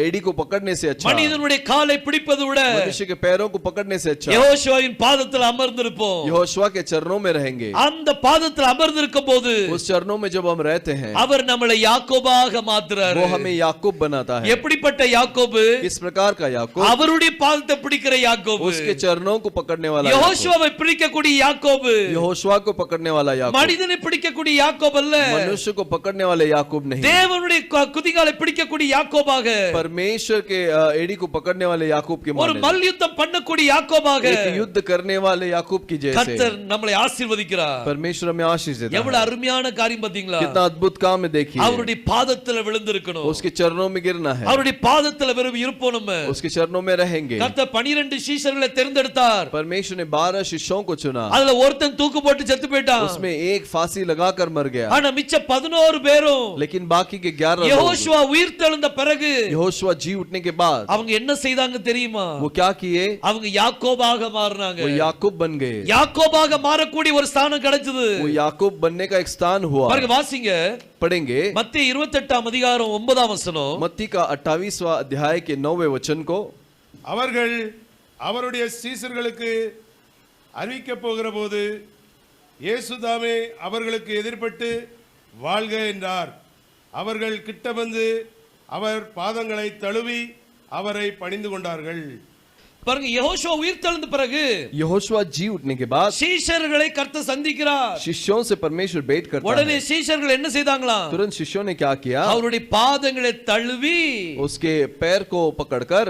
एड़ी को पकड़ने से अच्छा, மனிதனுடைய காலை பிடிப்பதை விட मनुष्य के पैरों को पकड़ने से अच्छा யெகோஷுவாவின் பாதத்துல அமர்ந்திருப்போம். यहोशुआ के चरणों में रहेंगे। அந்த பாதத்துல அமர்ந்திருக்கும் போது उस चरणों में जब हम रहते हैं அவர் நம்மளை யாக்கோபாக மாத்துறாரு. वो हमें याकूब बनाता है। எப்படிப்பட்ட யாக்கோபு? किस प्रकार का याकूब? அவருடைய பாதத்தை பிடிக்கிற யாக்கோபு. उसके चरणों को पकड़ने वाला याकूब। யெகோஷுவாவை பிடிக்கக்கூடிய யாக்கோபு. यहोशुआ को पकड़ने वाला याकूब। மனிதனை பிடிக்கக்கூடிய யாக்கோபு அல்ல, मनुष्य को पकड़ने वाले याकूब नहीं, தேவனுடைய குதிகாலை பிடிக்கக்கூடிய யாக்கோபாக, परमेश्वर के एड़ी को पकड़ने वाले याकूब के ஒரு माने, மல்யுத்தம் பண்ணக்கூடிய யாக்கோபாக एक युद्ध करने वाले याकूब की जैसे கர்த்தர் நம்மளை ஆசீர்வதிக்கிறார். परमेश्वर हमें आशीष देता எவ்வளவு है। அருமையான காரியம் பாத்தீங்களா? कितना अद्भुत काम है देखिए। அவருடைய பாதத்துல விழுந்திருக்கணும். उसके चरणों में गिरना है, அவருடைய பாதத்துல வெறும் இருப்போம் நம்ம. उसके चरणों में रहेंगे। கர்த்தர் 12 சீஷர்களை தேர்ந்தெடுத்தார். परमेश्वर ने 12 शिष्यों को चुना। அதுல ஒருத்தன் தூக்கு போட்டு செத்து போயிட்டான். उसमें एक फांसी लगाकर मर गया, ஆனா மிச்ச 11 பேரும் लेकिन बाकी के 11 लोग யெகோஷுவா உயிர்த்தெழுந்த பிறகு यहोशुआ जी उठने के बाद அவங்க என்ன செய்தாங்க தெரியுமா? वो क्या किए? அவங்க யாக்கோபாக மாறினாங்க. वो याकूब बन गए। யாக்கோபாக மாறக்கூடிய ஒரு ஸ்தானம் கிடைச்சது. वो याकूब बनने का एक स्थान हुआ। பாருங்க, வாசிங்க. पढ़ेंगे மத்தேயு 28 அதிகாரம் 9 வசனம். मत्ती का 28वां अध्याय के 9वें वचन को। அவர்கள் அவருடைய சீசர்களுக்கு அறிவிக்க போகிற போது இயேசுதாமே அவர்களுக்கு எதிர்பட்டு வாழ்க என்றார். அவர்கள் கிட்ட வந்து அவர் பாதங்களை தழுவி அவரை பணிந்து கொண்டார்கள். பாருங்க, யெகோஷுவா உயிர்த்தெழுந்த பிறகு यहोशुआ जी उठने के बाद சீஷர்களை கர்த்தர் சந்திக்கிறார். शिष्यों से परमेश्वर भेंट करता உடனே है। சீஷர்கள் என்ன செய்தாங்களா? तुरंत शिष्यों ने क्या किया? அவருடைய பாதங்களை தழுவி उसके पैर को पकड़कर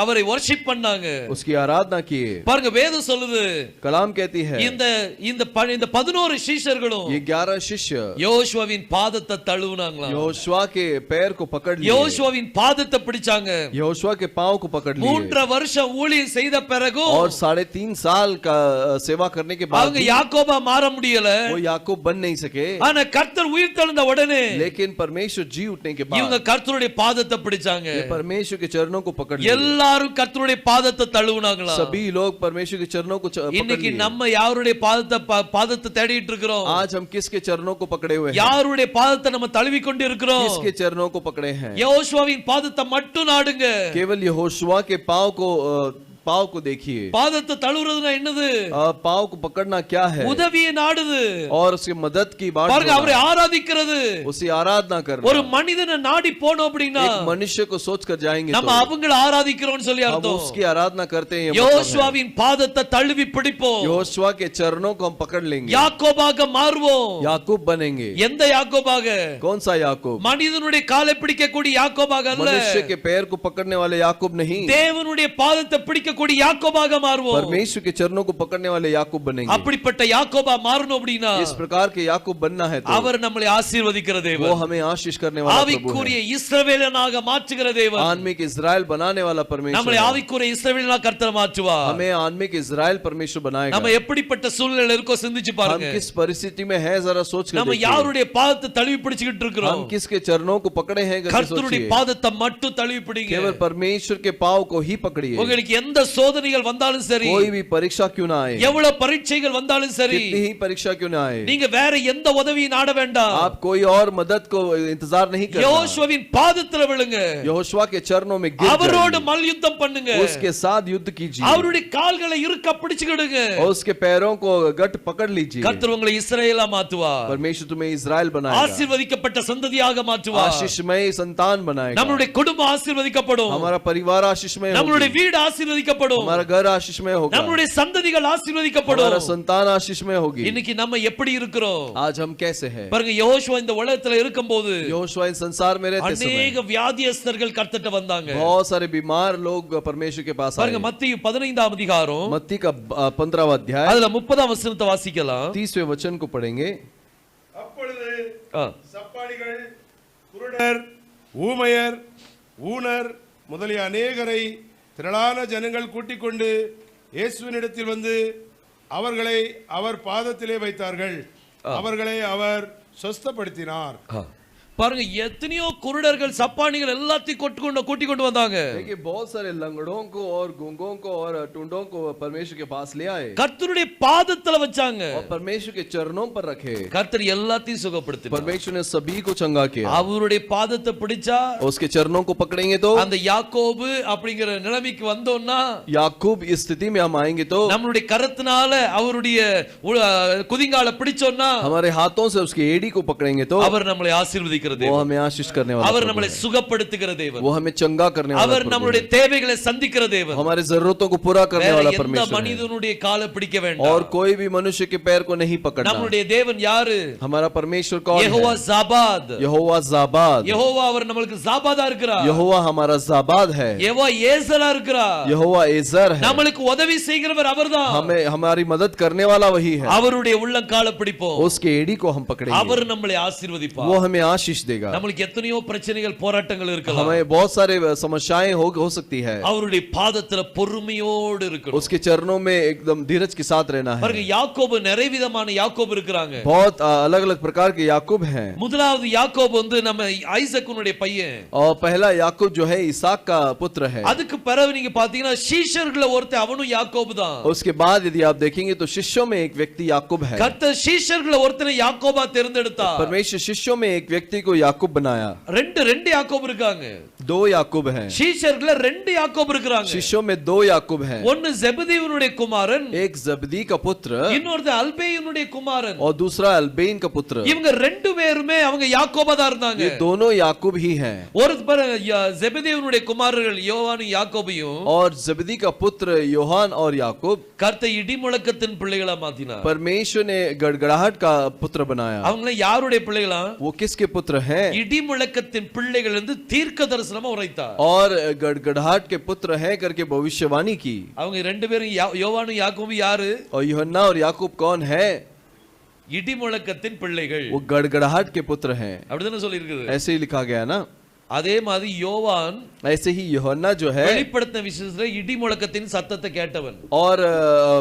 அவரை வர்ஷிப் பண்ணாங்க. उसकी आराधना किए। பாருங்க, வேதம் சொல்லுது, कलाम कहती है இந்த 11 சீஷர்களும் ये 11 शिष्य யோசுவாவின் பாதத்தை தழுவுனாங்களாம். यहोशुआ के पैर को पकड़ लिए, யோசுவாவின் பாதத்தை பிடிச்சாங்க. यहोशुआ के पांव को पकड़ लिए। 3 வருஷம் ஊழியம் செய்த பிறகு और 3.5 साल का सेवा करने के बाद அவங்க யாக்கோபா மாற முடியல. वो याकूब बन नहीं सके। ஆனா கர்த்தர் உயிர்த்தெழுந்த உடனே लेकिन परमेश्वर जी उठने के இவங்க बाद கர்த்தருடைய பாதத்தை பிடிச்சாங்க. ये परमेश्वर के चरणों को पकड़ लिए। எல்லாரும் கர்த்தருடைய பாதத்தை தழுவுனாங்களாம். सभी लोग परमेश्वर के चरणों को पकड़ இன்னைக்கு लिए। நம்ம யாருடைய பாதத்தை தேடிட்டு இருக்கிறோம்? आज हम किसके चरणों को पकड़े हुए हैं? யாருடைய பாதத்தை நம்ம தழுவி கொண்டு இருக்கிறோம்? किसके चरणों को पकड़े हैं? யோசுவாவின் பாதத்தை மட்டும் நாடுங்க. केवल यहोशुआ के पाव को देखिए। பாதத்தை தழுவுறதுனா என்னது? पाव को पकड़ना क्या है? உதவியை நாடுது. और उसकी मदद की बात பாருங்க, அவரை ஆராதிக்கிறது. उसी आराधना करना। ஒரு மனிதனை நாடி போனோம் அப்படின்னா एक मनुष्य को सोच कर जाएंगे நம்ம तो அவங்கள ஆராதிக்கிறோம்னு சொல்லி हम அர்த்தம். उसकी आराधना करते हैं। யோசுவாவின் பாதத்தை தழுவி பிடிப்போம். यहोशुआ के चरणों को हम पकड़ लेंगे, யாக்கோபாக மாறுவோம். याकूब बनेंगे। எந்த யாக்கோபாக? कौन सा याकूब? மனிதனுடைய காலை பிடிக்கக்கூடிய யாக்கோபாக அல்ல, मनुष्य के पैर को पकड़ने वाले याकूब नहीं, தேவனுடைய பாதத்தை பிடிக்கக்கூடிய யாக்கோபாக மாறுவோம். परमेश्वर के चरणों को पकड़ने वाले याकूब बनेंगे। அப்படிப்பட்ட யாக்கோபா மாறணும் அப்படினா इस प्रकार के याकूब बनना है तो அவர் நம்மளை ஆசீர்வதிக்கிற वो தேவன். हमें आशीष करने वाला प्रभु ஆவிக்குரிய है। இஸ்ரவேலனாக மாற்றுகிற தேவன். आत्मिक इज़राइल बनाने वाला परमेश्वर நம்மளை है। ஆவிக்குரிய இஸ்ரவேலனாக கர்த்தர் மாற்றுவார். हमें आत्मिक इज़राइल परमेश्वर बनाएगा। நம்ம எப்படிப்பட்ட சூழ்நிலையில இருக்கோ சிந்திச்சு हम பாருங்க. किस परिस्थिति में है जरा सोच कर நம்ம देखिए। யாருடைய பாதத்தை தழுவி பிடிச்சிட்டு இருக்கிறோம்? हम किसके चरणों को पकड़े हैं? करके கர்த்தருடைய सोचिए। பாதத்தை மட்டும் தழுவி பிடிங்க. केवल परमेश्वर के पांव को ही पकड़िए। உங்களுக்கு எந்த சோதனைகள் வந்தாலும் சரி, कोई भी परीक्षा क्यों ना आए, எவ்வளவு பரீட்சைகள் வந்தாலும் சரி, कितनी ही परीक्षा क्यों ना आए, நீங்க வேற எந்த உதவியும் நாட வேண்டாம். आप कोई और मदद को इंतजार नहीं करना, யோசுவாவின் பாதத்துல விழுங்க, यहोशुआ के चरणों में गिर அவரோடு जाइए, மல்யுத்தம் பண்ணுங்க, उसके साथ युद्ध कीजिए, அவருடைய கால்களை இறுக்க பிடிச்சுக்கிடுங்க. और उसके पैरों को गट पकड़ लीजिए। கர்த்தர் உங்களை இஸ்ரவேலா மாத்துவார், परमेश्वर तुम्हें इस्राएल बनाएगा, ஆசீர்வதிக்கப்பட்ட சந்ததியாக மாற்றுவார். आशीषमय संतान बनाएगा, நம்மளுடைய குடும்பம் ஆசீர்வதிக்கப்படும், हमारा परिवार आशीषमय நம்மளுடைய होगी, வீடு ஆசீர்வதிக்கப்படும், हमारा घर आशीषमय होगा, நம்மளுடைய சந்ததிகள் ஆசீர்வதிக்கப்படும். हमारा संतान आशीषमय होगी। இன்னைக்கு நம்ம எப்படி இருக்கிறோம் आज हम कैसे हैं? பாருங்க, யோசுவா இந்த உலகத்துல இருக்கும்போது यहोशुआ इस संसार में रहते समय அநேக வியாதியஸ்தர்கள் கர்த்தர்ட்ட வந்தாங்க. बहुत सारे बीमार लोग परमेश्वर के पास आए। பாருங்க, மத்தேயு 15ஆம் அதிகாரம் मत्ती का 15वां अध्याय அதுல 30ஆம் வசனத்தை வாசிக்கலாம். 30वें वचन को पढ़ेंगे। அப்பொழுது ஆ. சப்பாடிகள், குருடர், ஊமையர், ஊனர் முதலிய அநேகரை திரளான ஜனங்கள் கூட்டிக் கொண்டு இயேசுவினிடத்தில் வந்து அவர்களை அவர் பாதத்திலே வைத்தார்கள். அவர்களை அவர் சொஸ்தப்படுத்தினார். பாருங்க, எத்தனையோ குருடர்கள் சப்பானிகள் எல்லாத்தையும் கூட்டிக் கொண்டு வந்தாங்க. देखिए बहुत सारे लंगड़ों को और गूंगों को और टुंडों को परमेश्वर के पास ले आए கர்த்தருடைய பாதத்துல வச்சாங்க. और परमेश्वर के चरणों पर रखे। கர்த்தர் எல்லாத்தையும் சுகப்படுத்தினார். परमेश्वर ने सभी को चंगा किया। அவருடைய பாதத்தை பிடிச்சா उसके चरणों को पकड़ेंगे तो அந்த யாக்கோபு அப்படிங்கிற நிலைமைக்கு வந்தோம்னா, याकूब इस स्थिति में हम आएंगे तो நம்மளுடைய கரத்தினால அவருடைய குதிங்கால பிடிச்சோம்னா, हमारे हाथों से उसकी एड़ी को पकड़ेंगे तो அவர் நம்மளை ஆசீர்வதிக்கிற वो தேவன், हमें आशीष करने वाला அவர் प्रभु நம்மளை है। சுகப்படுத்துகிற தேவன், वो हमें चंगा करने वाला அவர் प्रभु நம்மளுடைய है। தேவைகளை சந்திக்கிற தேவன். हमारे जरूरतों को पूरा करने வேற वाला எந்த परमेश्वर है। மனிதனுடைய காலை பிடிக்க और வேண்டாம். कोई भी मनुष्य के पैर को नहीं पकड़ना। நம்மளுடைய தேவன் யாரு? हमारा परमेश्वर कौन யெகோவா है? ஜாபாத். यहोवा जाबाद। யெகோவா அவர் நமக்கு ஜாபாதா இருக்கிறார். यहोवा हमारा जाबाद है। யெகோவா ஏசரா இருக்கிறார். यहोवा एजर है। நம்மளுக்கு உதவி செய்கிறவர் அவர்தான். हमें हमारी मदद करने वाला वही है। அவருடைய உள்ளங்கால பிடிப்போம், उसके एड़ी को हम पकड़ेंगे, அவர் நம்மளை ஆசீர்வதிப்பார். वो हमें आशीष देगा। நம்மளுக்கு எத்தனையோ பிரச்சனைகள் போராட்டங்கள் இருக்கலாம், हमें बहुत सारे समस्याएं हो सकती है, அவருடைய பாதத்துல பொறுமையோடு இருக்கணும். उसके चरणों में एकदम धीरज के साथ रहना है। பாருங்க, யாக்கோபு நிறைவிதமான யாக்கோபு இருக்கிறாங்க. बहुत अलग अलग प्रकार के याकूब हैं। முதலாவது யாக்கோபு வந்து நம்ம ஐசக்குனுடைய பையன். और पहला याकूब जो है इसहाक का पुत्र है। அதுக்கு பிறகு நீங்க பாத்தீங்கன்னா சீஷர்கள ஒருத்தன் அவனும் யாக்கோபு தான். उसके बाद यदि आप देखेंगे तो शिष्यों में एक व्यक्ति याकूब है। கர்த்தர் சீஷர்கள ஒருத்தனை யாக்கோபா தேர்ந்தெடுத்தார். परमेश्वर शिष्यों में एक व्यक्ति को याकूब बनाया। ரெண்டு யாக்கோபு இருக்காங்க. दो याकूब हैं। சீஷர்கள ரெண்டு யாக்கோபு இருக்காங்க. शिष्यों में दो याकूब हैं। ஒன்னு ஜெபதேயுனுடைய குமாரன், एक जबदी का पुत्र இன்னொருத்தன் அல்பேயுனுடைய குமாரன். और दूसरा अल्बेन का पुत्र। இவங்க ரெண்டு பேருமே அவங்க யாக்கோபா தான் இருந்தாங்க. ये दोनों याकूब ही हैं। ஒரு ஜெபதேயுனுடைய குமாரர்கள் யோவானும் யாக்கோபையும் और जबदी का पुत्र योहान और याकूब கர்த்தர் இடி முழக்கத்தின் பிள்ளைகளா மாத்தினார். परमेश्वर ने गड़गड़ाहट का पुत्र बनाया। அவங்க யாருடைய பிள்ளைகளா? वो किसके पुत्र हैं? இடி முழக்கத்தின் பிள்ளைகள் என்று தீர்க்க தரிசனமா உரைத்தார். और गड़गड़ाहट के पुत्र हैं करके भविष्यवाणी की। அவங்க ரெண்டு பேரும் யோவானும் யாக்கோபு யாரு? और यूहन्ना और याकूब कौन है? இடி முழக்கத்தின் பிள்ளைகள். वो गड़गड़ाहट के पुत्र हैं। அப்படிதானே சொல்லி இருக்குது. ऐसे ही लिखा गया ना। அதே மாதிரி யோவான் ऐसे ही यूहन्ना जो है வெளிப்படுத்தின விசேஷத்துல இடி முழக்கத்தின் சத்தத்தை கேட்டவன். और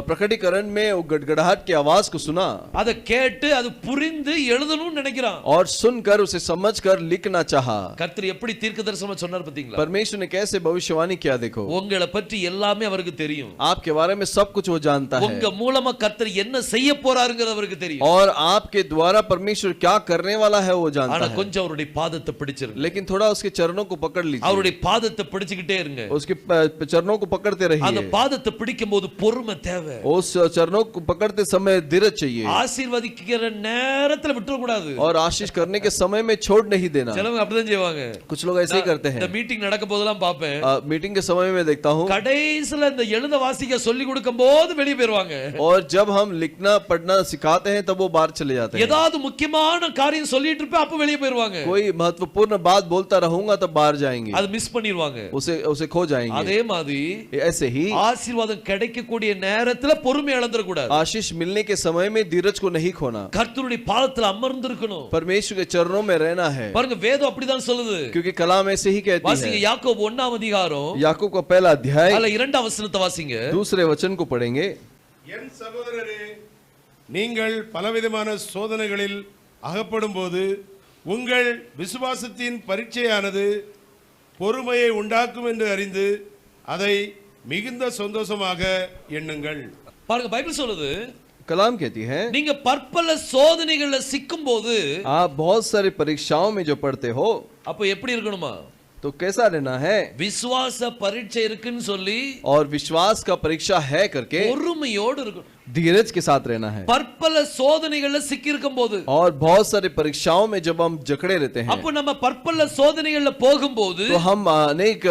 प्रकटीकरण में वो गड़गड़ाहट की आवाज को सुना, அதை கேட்டு அது புரிந்து எழுதணும்னு நினைக்கிறான். और सुनकर उसे समझकर लिखना चाहा। கர்த்தர் எப்படி தீர்க்க தரிசனமா சொன்னார் பாத்தீங்களா? परमेश्वर ने कैसे भविष्यवाणी किया देखो। உங்களை பற்றி எல்லாமே அவருக்கு தெரியும். आपके बारे में सब कुछ वो जानता है। உங்க மூலமா கர்த்தர் என்ன செய்ய போறாருங்கிறது அவருக்கு தெரியும். और आपके द्वारा परमेश्वर क्या करने वाला है वो जानता ஆனா है। கொஞ்சம் அவருடைய பாதத்தை பிடிச்சிருங்க. लेकिन थोड़ा उसके चरणों को पकड़ लीजिए। அவருடைய பாதத்தை பிடிச்சிக்கிட்டே இருங்க. उसके चरणों को पकड़ते அந்த रहिए। பாதத்தை பிடிக்கும்போது பொறுமை தேவை. उस चरणों को पकड़ते समय धीरज चाहिए। ஆசீர்வதிக்கிற நேரத்துல விட்டுற கூடாது. और आशीष करने के समय में छोड़ नहीं देना। சிலவங்க அப்படிதான் செய்வாங்க. कुछ लोग ऐसे ही करते இந்த हैं। மீட்டிங் நடக்க போதெல்லாம் பாப்பேன். मीटिंग के समय में देखता हूँ, கடைசில இந்த எழுத வாசிக்க சொல்லி கொடுக்கும் போது வெளிய போயிருவாங்க. और जब हम लिखना पढ़ना सिखाते हैं तब वो बाहर चले जाते हैं। ஏதாவது முக்கியமான காரியம் சொல்லிட்டு இருப்பேன், அப்ப வெளிய போயிருவாங்க. कोई महत्वपूर्ण बात बोलता रहूंगा तब बाहर जाएंगे, அது மிஸ் பண்ணிடுவாங்க. उसे खो जाएंगे। அதே மாதிரி ऐसे ही ஆசீர்வாதம் கிடைக்கக்கூடிய நேரத்துல பொறுமை இழந்துட கூடாது. आशीष मिलने के समय में धीरज को नहीं खोना। கர்த்தருடைய பாதத்துல அமர்ந்திருக்கணும். परमेश्वर के चरणों में रहना है, பாருங்க, வேதம் அப்படிதான் சொல்லுது. क्योंकि कलाम ऐसे ही कहती வாசிங்க है। யாக்கோபு 1ஆம் அதிகாரம் याकूब का पहला अध्याय அதுல 2ஆம் வசனத்தை வாசிங்க. दूसरे वचन को पढ़ेंगे। என் சகோதரரே, நீங்கள் பலவிதமான சோதனைகளில் அகப்படும் போது உங்கள் விசுவாசத்தின் பரீட்சையானது பொறுமையை உண்டாக்கும் என்று அறிந்து அதை மிகுந்த சந்தோஷமாக எண்ணுங்கள். பாருங்க பைபிள் சொல்லுது, कलाम कहती है நீங்க பற்பல சோதனைகள்ல சிக்கும்போது आप बहुत सारी परीक्षाओं में जो पढ़ते हो அப்ப எப்படி இருக்கணுமா? तो कैसा रहना है, விசுவாச பரீட்சை இருக்குன்னு சொல்லி और विश्वास का परीक्षा है करके பொறுமையோடு இருக்கணும். धीरज के साथ रहना है। பற்பல சோதனைகள்ல சிக்கி இருக்கும்போது, और बहुत सारी परीक्षाओं में जब हम जकड़े रहते हैं அப்ப நம்ம பற்பல சோதனைகள்ல போகும்போது तो हम अनेक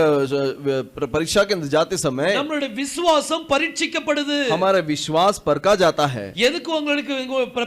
परीक्षा के अंदर जाते समय நம்மளுடைய விசுவாசம் பரீட்சிக்கப்படுது. हमारा विश्वास परखा जाता है। எதுக்கு உங்களுக்கு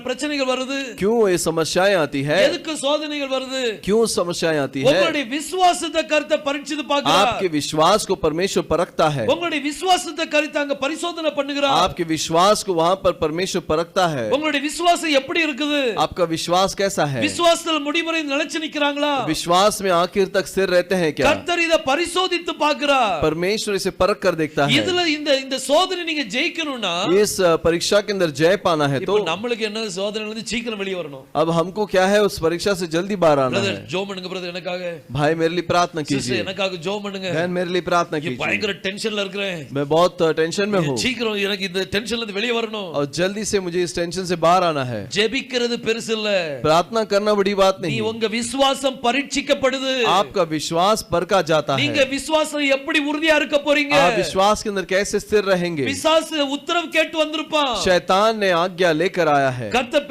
பிரச்சனைகள் வருது? क्यों ये समस्याएं आती है, எதுக்கு சோதனைகள் வருது? क्यों समस्याएं आती है? உங்களுடைய விசுவாசத்தை கருத்தை பரீட்சித்து பார்க்கிறார். आपके विश्वास को परमेश्वर परखता है। உங்களுடைய விசுவாசத்தை கருத்தை அங்க பரிசோதனை பண்ணுகிறார். आपके विश्वास को वहां पर परमेश्वर परखता है। உங்களுடைய விசுவாசம் எப்படி இருக்குது? आपका विश्वास कैसा है? விசுவாசத்துல முடிவரை நிலைச்சு நிக்கறாங்களா? विश्वास में आखिर तक स्थिर रहते हैं क्या? கர்த்தர் இத பரிசோதித்து பார்க்கிறார். परमेश्वर इसे परख कर देखता है। இதுல இந்த சோதனை நீங்க ஜெயிக்கணும்னா इस परीक्षा के अंदर जय पाना है இப்போ तो நம்மளுக்கு என்ன சோதனையில இருந்து சீக்கிரம் வெளிய வரணும். अब हमको क्या है, उस परीक्षा से जल्दी बाहर आना பிரதர் है। ஜெபம் பண்ணுங்க பிரதர் எனக்காக. भाई मेरे लिए प्रार्थना சிஸ்டர் कीजिए, எனக்காக ஜெபம் பண்ணுங்க. बहन मेरे लिए प्रार्थना நான் कीजिए, பயங்கர டென்ஷன்ல இருக்கேன். मैं बहुत टेंशन में हूँ சீக்கிரம் எனக்கு இந்த டென்ஷன்ல இருந்து வெளிய வரணும். और जल्दी से मुझे इस टेंशन से बाहर आना है। ஜெபிக்கிறது பெருசு இல்ல. प्रार्थना करना बड़ी बात நீ नहीं, உங்க விசுவாசம் பரீட்சிக்கப்படுது. आपका विश्वास परखा जाता நீங்க है। விசுவாசம் எப்படி உறுதியா இருக்க போறீங்க? आप विश्वास के अंदर कैसे स्थिर रहेंगे? பிசாசு உத்தரவு கேட்டு வந்திருப்பான். शैतान ने आज्ञा लेकर आया है। கர்த்தர்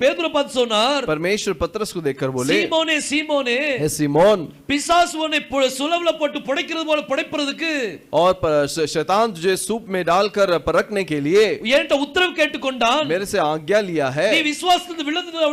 பேதுரு பார்த்து சொன்னார், परमेश्वर पतरस को देखकर बोले, சீமோனே சீமோனே, हे सिमोन, பிசாசு உன்னை சுலவுல போட்டு புடைக்கிறது போல புடைப்பறதுக்கு और शैतान तुझे सूप में डालकर परखने के लिए என்கிட்ட உத்தரவு கேட்டுக்கொண்டான். मेरे से आज्ञा लिया है, நீ விசுவாசத்தில்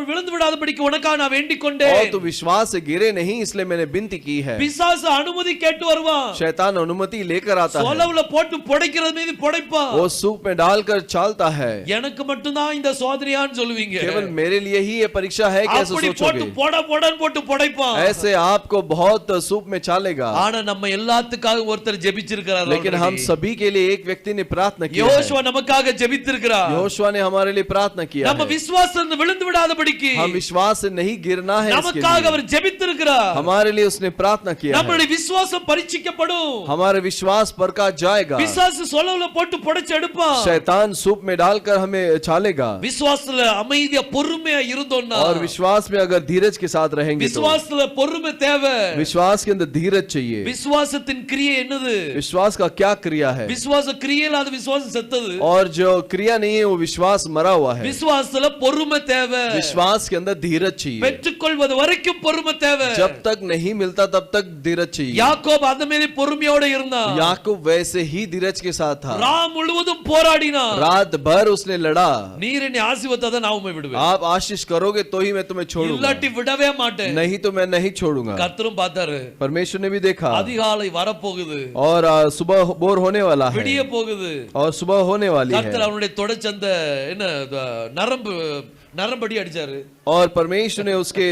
விழுந்து விடாதபடிக்கு உனக்காக நான் வேண்டிக் கொண்டேன். और तू विश्वास से गिरे नहीं इसलिए मैंने विनती की है। பிசாசு அனுமதி கேட்டு வருவான். शैतान अनुमति लेकर आता है, சுலவுல போட்டு புடைக்கிறது மீது புடைப்பான். वो सूप में डालकर चालता है। எனக்கு மட்டும் தான் இந்த சோதனையான்னு சொல்லுவீங்க. केवल मेरे लिए ही ये परीक्षा है कैसे அப்படி போட்டு सोचोगे? போடான்னு போட்டு புடைப்பான். ऐसे आपको बहुत सूप में चालेगा। ஆனா நம்ம எல்லாத்துக்காக ஒருத்தர் ஜெபிச்சிருக்கிறார். लेकिन हम सभी के लिए एक व्यक्ति ने प्रार्थना की है। யோசுவா நமக்காக ஜெபித்திருக்கிறார். यहोशुआ ने हमारे लिए प्रार्थना किया நம்ம है। விசுவாசத்தில் விழுந்து விடாதபடிக்கு हम विश्वास से नहीं गिरना है, इसके நமக்காக लिए அவர் ஜெபித்திருக்கிறார். हमारे लिए उसने प्रार्थना किया है। நம்மளுடைய விசுவாசம் பரீட்சிக்கப்படும். हमारे विश्वास परखा जाएगा। பிசாசு சொலவுல போட்டு புடைச்சு எடுப்பான். शैतान सूप में डालकर हमें चालेगा। விசுவாசத்துல அமைதியா பொறுமையா இருந்தோம்னா, और विश्वास में अगर धीरज के साथ रहेंगे तो விசுவாசத்துல பொறுமை தேவை. विश्वास के अंदर धीरज चाहिए। விசுவாசத்தின் கிரியை என்னது? विश्वास का क्या क्रिया है? விசுவாச கிரியை இல்லாத விசுவாசம் செத்தது. और जो क्रिया नहीं है वो विश्वास मरा हुआ है। விசுவாசத்துல பொறுமை தேவை. विश्वास के अंदर धीरज चाहिए। பெற்றுக்கொள்வது வரைக்கும் பொறுமை தேவை. जब तक नहीं मिलता तब तक धीरज चाहिए। யாக்கோபு அந்த மாதிரி பொறுமையோட இருந்தான். याकूब वैसे ही धीरज के साथ था। ராம் முழுவதும் போராடினான். रात भर उसने लड़ा। நீர் என்னை ஆசீர்வதித்தா நான் உம்மை விடுவேன். आप आशीष करोगे तो ही मैं तुम्हें छोड़ूंगा, இல்லாட்டி விடவே மாட்டேன். नहीं तो मैं नहीं छोड़ूंगा। கர்த்தரும் பார்த்தாரு. परमेश्वर ने भी देखा। அதிகாலை வரப்போகுது. और सुबह बोर होने वाला है, விடிய போகுது. और सुबह होने वाली है। கர்த்தர் அவனுடைய தொடச்சந்த என்ன நரம்படி அடிச்சாரு. और परमेश्वर ने उसके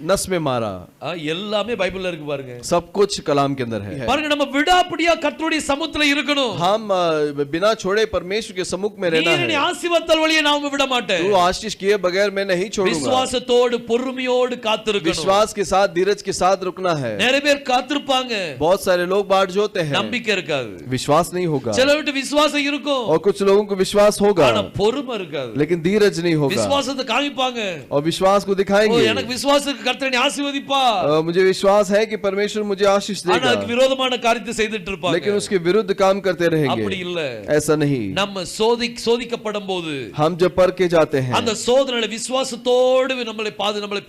नस में मारा। எல்லாமே பைபிள்ல இருக்கு பாருங்க. सब कुछ कलाम के अंदर है। பாருங்க நம்ம விடாப்பிடியா கர்த்தருடைய சமூகத்துல இருக்கணும். हम बिना छोड़े परमेश्वर के सम्मुख में रहना நீர் என்னை है। ஆசீர்வதித்தால் வழியே நான் உம்மை விட மாட்டேன். तू आशीष किए बगैर मैं नहीं छोड़ूंगा। விசுவாசத்தோடு பொறுமையோடு காத்திருக்கணும். विश्वास के साथ धीरज के साथ रुकना है। நிறைய பேர் காத்திருப்பாங்க. बहुत सारे लोग बाट जोते हैं, நம்பிக்கை இருக்காது. विश्वास नहीं होगा। சில விட்டு விசுவாசம் இருக்கும். और कुछ लोगों को विश्वास होगा ஆனா பொறுமை இருக்காது. लेकिन धीरज नहीं होगा। விசுவாசத்தை காமிப்பாங்க. और विश्वास को ஓ दिखाएंगे, எனக்கு விசுவாசம் கர்த்தர் என்னை ஆசீர்வதிப்பா. मुझे विश्वास है कि परमेश्वर मुझे आशीष ஆனா देगा, அதுக்கு விரோதமான காரியத்தை செய்துட்டு இருப்பாங்க. लेकिन उसके विरुद्ध काम करते அப்படி रहेंगे। இல்ல. ऐसा नहीं। நம்ம சோதிக்கப்படும் போது हम जब पर के जाते हैं அந்த சோதனையில விசுவாசத்தோடு நம்மளை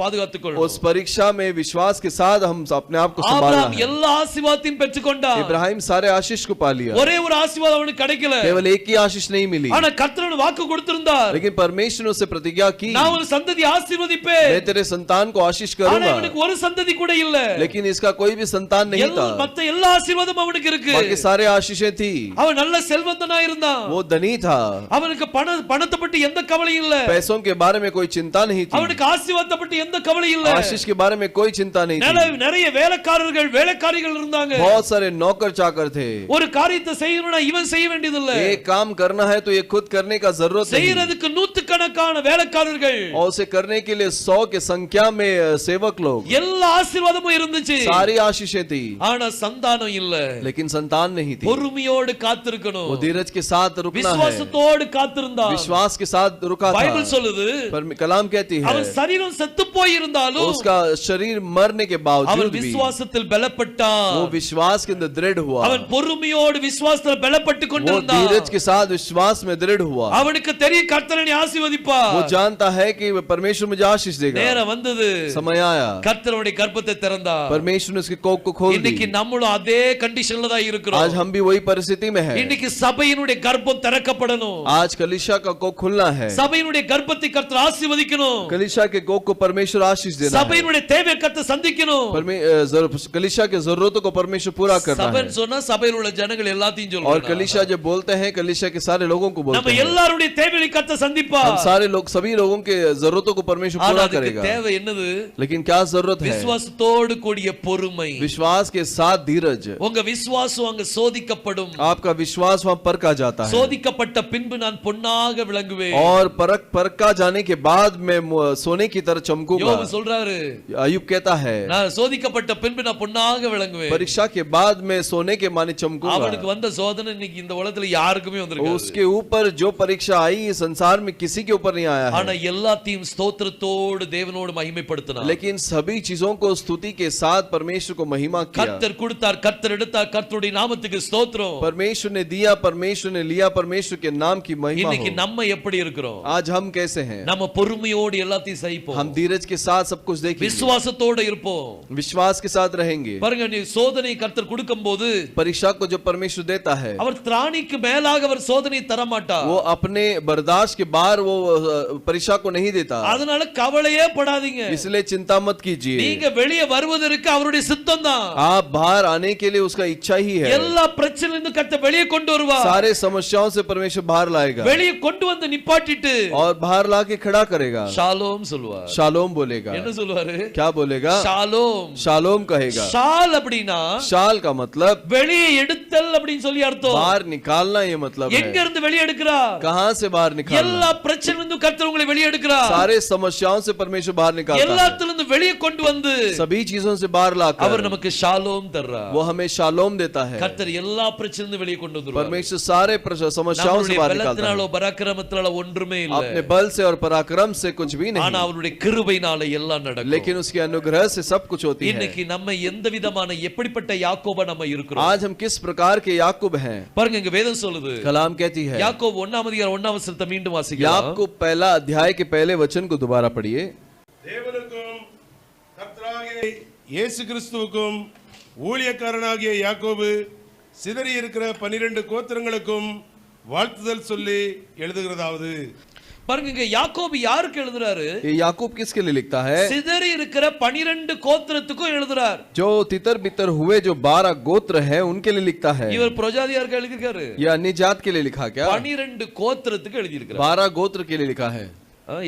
பாதுகாத்துக் கொள்ளணும். उस परीक्षा में विश्वास के साथ हम अपने आप को संभालना ஆபிரகாம் है। எல்லா ஆசீர்வாதத்தையும் பெற்றுக்கொண்டான். इब्राहिम सारे आशीष को पा लिया, ஒரே ஒரு ஆசீர்வாதம் அவனுக்கு கிடைக்கல. केवल एक ही आशीष नहीं मिली, ஆனா கர்த்தர் வாக்கு கொடுத்திருந்தார். लेकिन परमेश्वर ने उससे प्रतिज्ञा की, நான் ஒரு சந்ததி ஆசீர்வதிப்பேன். मैं तेरे संतान को आशीष ஆனா करूंगा। இவனுக்கு ஒரு சந்ததி கூட இல்ல. लेकिन इसका कोई भी संतान नहीं था। மத்த எல்லா ஆசீர்வாதமும் அவனுக்கு இருக்கு. बाकी सारे आशीषें थी। அவன் நல்ல செல்வந்தனா இருந்தான். वो धनी था, அவனுக்கு பணத்தை பத்தி எந்த கவலையும் இல்ல. पैसों के बारे में कोई चिंता नहीं थी, அவனுக்கு ஆசீர்வாதத்தை பத்தி எந்த கவலையும் இல்ல. आशीष के बारे में कोई चिंता नहीं थी। நிறைய வேலைக்காரிகள் இருந்தாங்க. बहुत सारे नौकर चाकर थे। ஒரு காரியத்தை செய்யணும்னா இவன் செய்ய வேண்டியதில்லை. एक काम करना है तो ये खुद करने का जरूरत नहीं, செய்யறதுக்கு 100 நூற்றுக்கணக்கான வேலைக்காரர்கள், और उसे करने के लिए 100 के संख्या में सेवक लोग, எல்லா ஆசீர்வாதமும் இருந்துச்சு. सारी आशीषें थी, ஆனா சந்தானம் இல்ல. लेकिन संतान नहीं थी। பொறுமையோடு காத்திருக்கணும். वो धीरज के साथ रुकना है, விசுவாசத்தோடு காத்திருந்தா. विश्वास के साथ रुका था। பைபிள் சொல்லுது, कलाम कहती है அவன் சரீரம் செத்து போய் இருந்தாலும் उसका शरीर मरने के அவன் बावजूद भी விசுவாசத்தில் பலப்பட்டான். वो विश्वास के अंदर दृढ़ हुआ, அவன் பொறுமையோடு விசுவாசத்தில் பலப்பட்டு वो கொண்டிருந்தான். धीरज के साथ विश्वास में दृढ़ हुआ। அவனுக்கு தெரியும் கர்த்தர் என்னை ஆசீர்வதிப்பார். वो जानता है कि परमेश्वर मुझे आशीष देगा। நேரம் வந்தது, समय आया, கர்த்தருடைய கர்ப்பத்தை திறந்தார். परमेश्वर ने उसके कोख को खोल दी। இன்னைக்கு நம்மளும் அதே கண்டிஷன்ல தான் இருக்கிறோம். आज हम भी वही परिस्थिति में हैं। இன்னைக்கு சபையினுடைய கர்ப்பம் திறக்கப்படணும். आज कलीसिया का कोख खुलना है, சபையினுடைய கர்ப்பத்தை கர்த்தர் ஆசீர்வதிக்கணும். कलीसिया के कोख को परमेश्वर आशीष देना है, சபையினுடைய தேவை கர்த்தர் சந்திக்கணும். कलीसिया के जरूरतों को परमेश्वर पूरा करना है। சபைன்னு சொன்னா சபையில் உள்ள ஜனங்கள் எல்லாத்தையும் और சொல்றாங்க. कलीसिया जब बोलते हैं कलीसिया के सारे लोगों को நம்ம बोलते हैं, எல்லாருடைய தேவைகளை கர்த்தர் சந்திப்பார். हम सारे लोग सभी लोगों के जरूरतों को परमेश्वर ஆனா पूरा அதுக்கு करेगा। தேவை என்னது? लेकिन क्या जरूरत है? விசுவாசத்தோடு கூடிய பொறுமை. विश्वास के साथ धीरज। உங்க விசுவாசம் அங்க சோதிக்கப்படும். आपका विश्वास वहां परखा जाता है, சோதிக்கப்பட்ட பின்பு நான் பொன்னாக விளங்குவேன். और परखा जाने के बाद मैं सोने की तरह चमकूंगा। யோபு சொல்றாரு, अय्यूब कहता है நான் சோதிக்கப்பட்ட பின்பு நான் பொன்னாக விளங்குவேன். परीक्षा के बाद मैं सोने के माने चमकूंगा। அவனுக்கு வந்த சோதனை இன்னைக்கு இந்த உலகத்துல யாருக்குமே வந்திருக்காது. उसके ऊपर जो परीक्षा आई इस संसार में किसी के ऊपर नहीं आया ஆனா है, எல்லாத்தையும் ஸ்தோத்திரத்தோடு தேவனோடு மகிமைப்படுத்தினார். लेकिन सभी चीजों को स्तुति के साथ परमेश्वर को महिमा किया। கர்த்தர் கொடுத்தார், கர்த்தர் எடுத்தார், கர்த்தருடைய நாமத்துக்கு ஸ்தோத்திரம். परमेश्वर ने दिया, परमेश्वर ने लिया, परमेश्वर के नाम की महिमा இன்னைக்கு हो। நம்ம எப்படி இருக்கிறோம்? आज हम कैसे हैं? நம்ம பொறுமையோடு எல்லாத்தையும் சகிப்போம். हम धीरज के साथ सब कुछ देखेंगे, விசுவாசத்தோடு இருப்போம். विश्वास के साथ रहेंगे। பாருங்க, நீ சோதனை கர்த்தர் கொடுக்கும்போது परीक्षा को जो परमेश्वर देता है, அவர் திராணிக்கு மேலாக அவர் சோதனை தர மாட்டார். वो अपने बर्दाश्त के बाहर वो परीक्षा को नहीं देता। அதனால கவலையே படாதீங்க. इसलिए चिंता मत कीजिए, நீங்க வெளியே வருவதற்கு அவருடைய சித்தம் தான். आप बाहर आने के लिए उसका इच्छा ही है। எல்லா பிரச்சனையிலிருந்து கர்த்தர் வெளியே கொண்டு வருவார். सारे समस्याओं से परमेश्वर बाहर लाएगा வெளியே கொண்டு வந்து நிப்பாட்டிட்டு और बाहर लाके खड़ा करेगा। ஷாலோம் சொல்வார். शालोम बोलेगा। என்ன சொல்வாரு? क्या बोलेगा? ஷாலோம். शालोम कहेगा। ஷால் அப்படினா शाल का मतलब வெளியே எடுத்தல் அப்படினு சொல்லி அர்த்தம். बाहर निकालना, ये मतलब எங்க है। இருந்து வெளியே எடுக்கிறார்? कहां से बाहर निकालना? எல்லா பிரச்சனையிலிருந்து கர்த்தர் உங்களை வெளியே எடுக்கிறார். सारे समस्याओं से परमेश्वर बाहर निकालता है, எல்லாத்திலிருந்து வெளியே கொண்டு வந்து सभी चीजों से बाहर लाकर அவர் நமக்கு ஷாலோம் தர்றார். वो हमें शालोम देता है। கர்த்தர் எல்லா பிரச்சனையிலிருந்து வெளியே கொண்டு வந்துருவார். परमेश्वर सारे समस्याओं से बाहर निकालता है। பலத்தினாலோ பராக்கிரமத்தினாலோ ஒன்றுமே இல்ல. अपने बल से और पराक्रम से कुछ भी ஆனா नहीं, அவருடைய கிருபையினால எல்லாம் நடக்கும். लेकिन उसके अनुग्रह से सब कुछ होती है। இன்னைக்கு நம்ம எந்த விதமான எப்படிப்பட்ட யாக்கோபா நம்ம இருக்கிறோம்? आज हम किस प्रकार के याकूब हैं? பாருங்க, இங்க வேதம் சொல்லுது, कलाम कहती है, யாக்கோபு 1 அதிகாரம் 1 வசனத்தை மீண்டும் வாசிக்கலாம். याकूब पहला अध्याय के पहले वचन को दोबारा पढ़िए। தேவனுக்கும் கர்த்தராகிய இயேசு கிறிஸ்துவுக்கும் ஊழியக்காரனாகிய யாக்கோபு சிதறி இருக்கிற 12 கோத்திரங்களுக்கும் வாழ்த்துதல் சொல்லி எழுதுகிறதாவது. பாருங்க, இங்க யாக்கோபு யாருக்கு எழுதுறாரு? ये याकूब किसके लिए लिखता है? சிதறி இருக்கிற 12 கோத்திரத்துக்கும் எழுதுறார். जो तितर बितर हुए जो 12 गोत्र हैं उनके लिए लिखता है। இவர் பிரஜாதியாருக்கு எழுதியிருக்காரு. ये अन्य जात के लिए लिखा क्या? 12 கோத்திரத்துக்கு எழுதியிருக்காரு. 12 गोत्र के लिए लिखा है।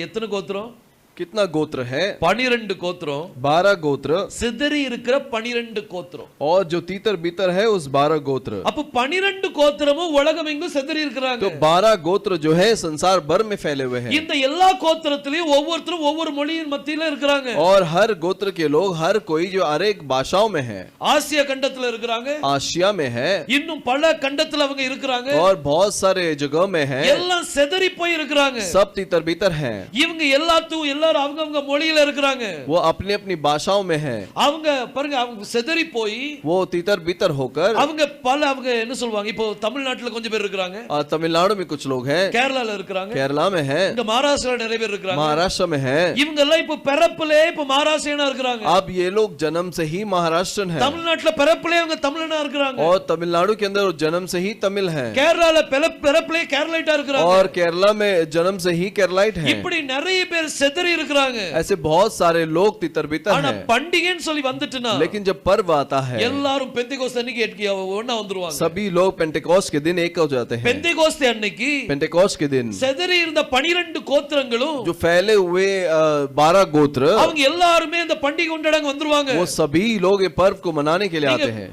எத்தனை கோத்திரம்? कितना गोत्र है? 12 கோத்திரம். 12 गोत्र, சிதறி இருக்கிற 12 கோத்திரம். और जो तीतर बीतर है उस 12 गोत्र। அப்ப 12 கோத்திரமும் உலகம் எங்கும் சிதறி இருக்கிறாங்க. तो 12 गोत्र जो है संसार भर में फैले हुए हैं, இந்த எல்லா கோத்திரத்திலயும் ஒவ்வொருத்தரும் ஒவ்வொரு மொழியின் மத்தியில இருக்கிறாங்க. और हर गोत्र के लोग हर कोई जो हर एक भाषाओं में है। ஆசியா கண்டத்துல இருக்கிறாங்க, आशिया में है, இன்னும் பல கண்டத்துல அவங்க இருக்கிறாங்க. और बहुत सारे जगह में है। எல்லாம் சிதறி போய் இருக்கிறாங்க. सब तीतर बीतर हैं, இவங்க எல்லாரும் அவங்க மொழியில இருக்கிறாங்க. वो अपनी अपनी भाषाओं में है। அவங்க பாருங்க, அவங்க சிதறி போய் वो तीतर बीतर होकर, அவங்க என்ன சொல்வாங்க, இப்போ தமிழ்நாட்டுல கொஞ்சம் பேர் இருக்கிறாங்க, तमिलनाडु में कुछ लोग हैं, கேரளால இருக்கிறாங்க, केरला में है, இங்க மகாராஷ்டிரா நிறைய பேர் இருக்கிறாங்க, महाराष्ट्र में है। இவங்க எல்லாம் இப்போ பிறப்பிலே இப்போ மகாராஷ்டிரனா இருக்கிறாங்க. अब ये लोग जन्म से ही महाराष्ट्रन है, தமிழ்நாட்டுல பிறப்பிலே அவங்க தமிழனா இருக்கிறாங்க, और तमिलनाडु के अंदर जन्म से ही तमिल है, கேரளால பிறப்பிலே கேரளைட்டா இருக்கிறாங்க, और केरला में जन्म से ही केरलाइट है। இப்படி நிறைய பேர் சிதறி பேர் இருக்கிறாங்க. ऐसे बहुत सारे लोग तितर बितर ஆனா हैं, பண்டிகைன்னு சொல்லி வந்துட்டுனா लेकिन जब पर्व आता है எல்லாரும் பெந்தேகோஸ்து அன்னைக்கு ஒண்ணா வந்துருவாங்க. सभी लोग पेंटेकोस्ट के दिन एक हो जाते हैं। பெந்தேகோஸ்து அன்னைக்கு पेंटेकोस्ट के दिन செதறி இருந்த 12 கோத்திரங்களும் जो फैले हुए 12 गोत्र, அவங்க எல்லாருமே இந்த பண்டிகை கொண்டாடங்க வந்துருவாங்க. वो सभी लोग ये पर्व को मनाने के लिए आते हैं।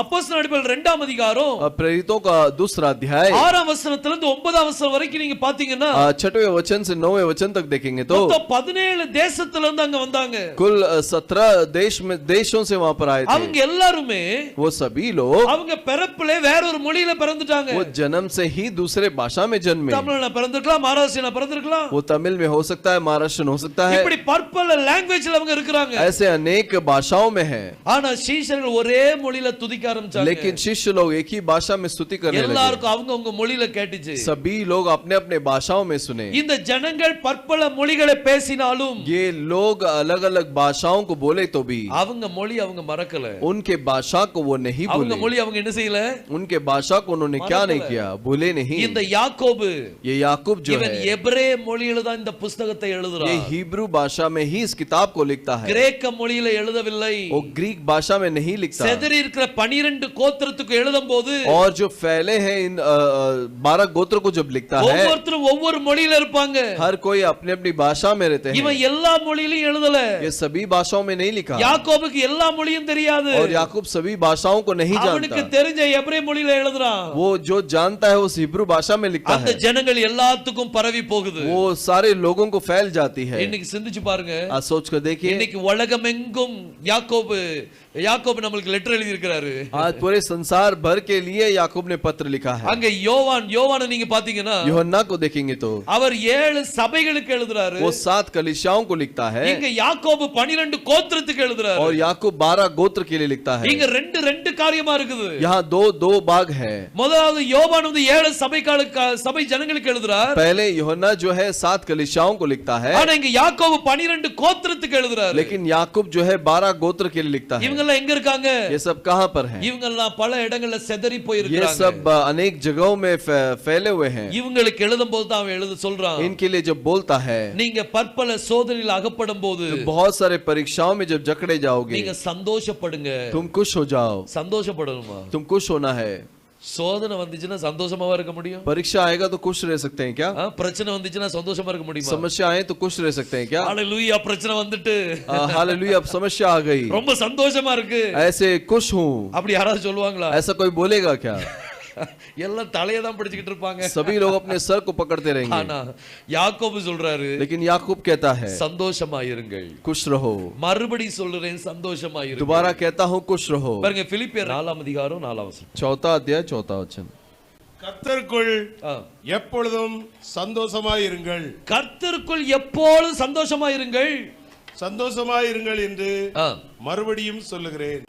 அப்போஸ்தலர் நடபடிகள் 2ஆம் அதிகாரம் प्रेरितों का दूसरा अध्याय 6ஆம் வசனத்துல இருந்து 9ஆம் வசனம் வரைக்கும் நீங்க பாத்தீங்கன்னா 6वें वचन से 9वें वचन तक देखेंगे तो மொத்தம் 17 தேசத்துல இருந்து அங்க வந்தாங்க. कुल 17 देशों से वहां पर आए அவங்க थे। எல்லாருமே वो सभी लोग அவங்க பிறப்பிலே வேற ஒரு மொழியில பிறந்துட்டாங்க. वो जन्म से ही दूसरे भाषा में जन्मे। தமிழ்ல பிறந்திருக்கலாம், மராசியனா பிறந்திருக்கலாம், वो तमिल में हो सकता है, महाराष्ट्र हो सकता है, இப்படி பற்பல லாங்குவேஜ்ல அவங்க இருக்காங்க. ऐसे अनेक भाषाओं में है। ஆனா சீஷர்கள் ஒரே மொழியில துதிக்க ஆரம்பிச்சாங்க. लेकिन शिष्य लोग एक ही भाषा में स्तुति करने लगे। எல்லாருக்கும் அவங்க மொழியில கேட்டுச்சு. सभी लोग अपने अपने भाषाओं में सुने। இந்த ஜனங்கள் பற்பல மொழிகளை பேசினாலும் ये लोग अलग अलग भाषाओं को बोले तो भी அவங்க மொழி அவங்க மறக்கல. उनके भाषा को वो नहीं அவங்க भूले। மொழி அவங்க என்ன செய்யல? उनके भाषा को उन्होंने क्या नहीं किया, भूले नहीं। இந்த யாக்கோபு ये याकूब जो இவன் है எபிரே மொழியில தான் இந்த புத்தகத்தை ये எழுதுறான். हिब्रू भाषा में ही इस किताब को लिखता है, கிரேக்க மொழியில எழுதவில்லை. वो ग्रीक भाषा में नहीं लिखता। செதறி இருக்கிற 12 கோத்திரத்துக்கு எழுதும்போது और जो फैले हैं इन 12 गोत्र को जब लिखता है, ஒவ்வொருத்தரும் ஒவ்வொரு மொழியில இருப்பாங்க. हर कोई अपनी अपनी भाषा में रहते हैं। இவன் எல்லா மொழியிலும் எழுதல. ये सभी भाषाओं में नहीं लिखा, யாக்கோபுக்கு எல்லா மொழியும் தெரியாது. और याकूब सभी भाषाओं को नहीं அவனுக்கு जानता। தெரிஞ்ச எபிரே மொழியில எழுதுறான். वो जो जानता है उस हिब्रू भाषा में लिखता அந்த है, ஜனங்கள் எல்லாத்துக்கும் பரவி போகுது. वो सारे लोगों को फैल जाती है। இன்னைக்கு சிந்திச்சு பாருங்க. आज सोच कर देखिए, இன்னைக்கு உலகமெங்கும் யாக்கோபு நம்மளுக்கு லெட்டர் எழுதி இருக்கிறாரு. आज पूरे संसार भर के लिए याकूब ने पत्र लिखा है। அங்க யோவான நீங்க பாத்தீங்கன்னா यूहन्ना को देखेंगे तो அவர் 7 சபைகளுக்கு எழுதுறாரு. वो 7 कलीसियाओं को लिखता है, இங்க யாக்கோபு 12 கோத்திரத்துக்கு எழுதுறாரு. और याकूब 12 गोत्र के लिए लिखता है। இங்க ரெண்டு காரியமா இருக்குது. यहाँ दो भाग है। முதலாவது யோவான் 7 சபை ஜனங்களுக்கு எழுதுறார். पहले यूहन्ना जो है 7 कलीसियाओं को लिखता है, ஆனா இங்க யாக்கோபு 12 கோத்திரத்துக்கு எழுதுறாரு. लेकिन याकूब जो है 12 गोत्र के लिए लिखता है। இவங்க எல்லாம் எங்க இருக்காங்க? ये सब कहां पर है? இவங்க எல்லாம் பல இடங்கள்ல செதறி போய் ये இருக்காங்க. सब अनेक जगहों में फैले हुए हैं। இவங்களுக்கு எழுதும்போது தான் அவன் எழுத சொல்றான். इनके लिए जब बोलता है, நீங்க பற்பல சோதனையில் அகப்படும் போது तो बहुत सारे परीक्षाओं में जब जकड़े जाओगे, நீங்க சந்தோஷப்படுங்க. तुम खुश हो जाओ। சந்தோஷப்படணுமா? तुम खुश होना है। சோதனை வந்துச்சுன்னா சந்தோஷமாவா இருக்க முடியும்? परीक्षा आएगा तो खुश रह सकते हैं क्या? பிரச்சனை வந்துச்சுன்னா சந்தோஷமா இருக்க முடியுமா? समस्या आए तो खुश रह सकते हैं क्या? ஹalleluya, பிரச்சனை வந்துட்டு हालेलुया, अब समस्या आ गई, ரொம்ப சந்தோஷமா இருக்கு ऐसे खुश हूँ, அப்படி யாராவது சொல்லுவாங்களா? ऐसा कोई बोलेगा क्या? எல்லாம் தலையை தான் பிடிச்சிட்டு இருப்பாங்க. सभी लोग अपने सर को पकड़ते रहेंगे। ஆனா யாக்கோபு சொல்றாரு, लेकिन याकूब कहता है, சந்தோஷமா இருங்கள். खुश रहो। மறுபடி சொல்றேன், சந்தோஷமா இருங்கள். दोबारा कहता हूँ, खुश रहो। பாருங்க, பிலிப்பியர் 4ஆம் அதிகாரம் 4ஆம் வசனம். 4 अध्याय 4 वचन। கர்த்தருக்குள் ஆ. எப்பொழுதும் சந்தோஷமாயிருங்கள், கர்த்தருக்குள் எப்பொழுதும் சந்தோஷமா இருங்கள். சந்தோஷமாயிருங்கள் என்று ஆ. மறுபடியும் சொல்லுகிறேன்.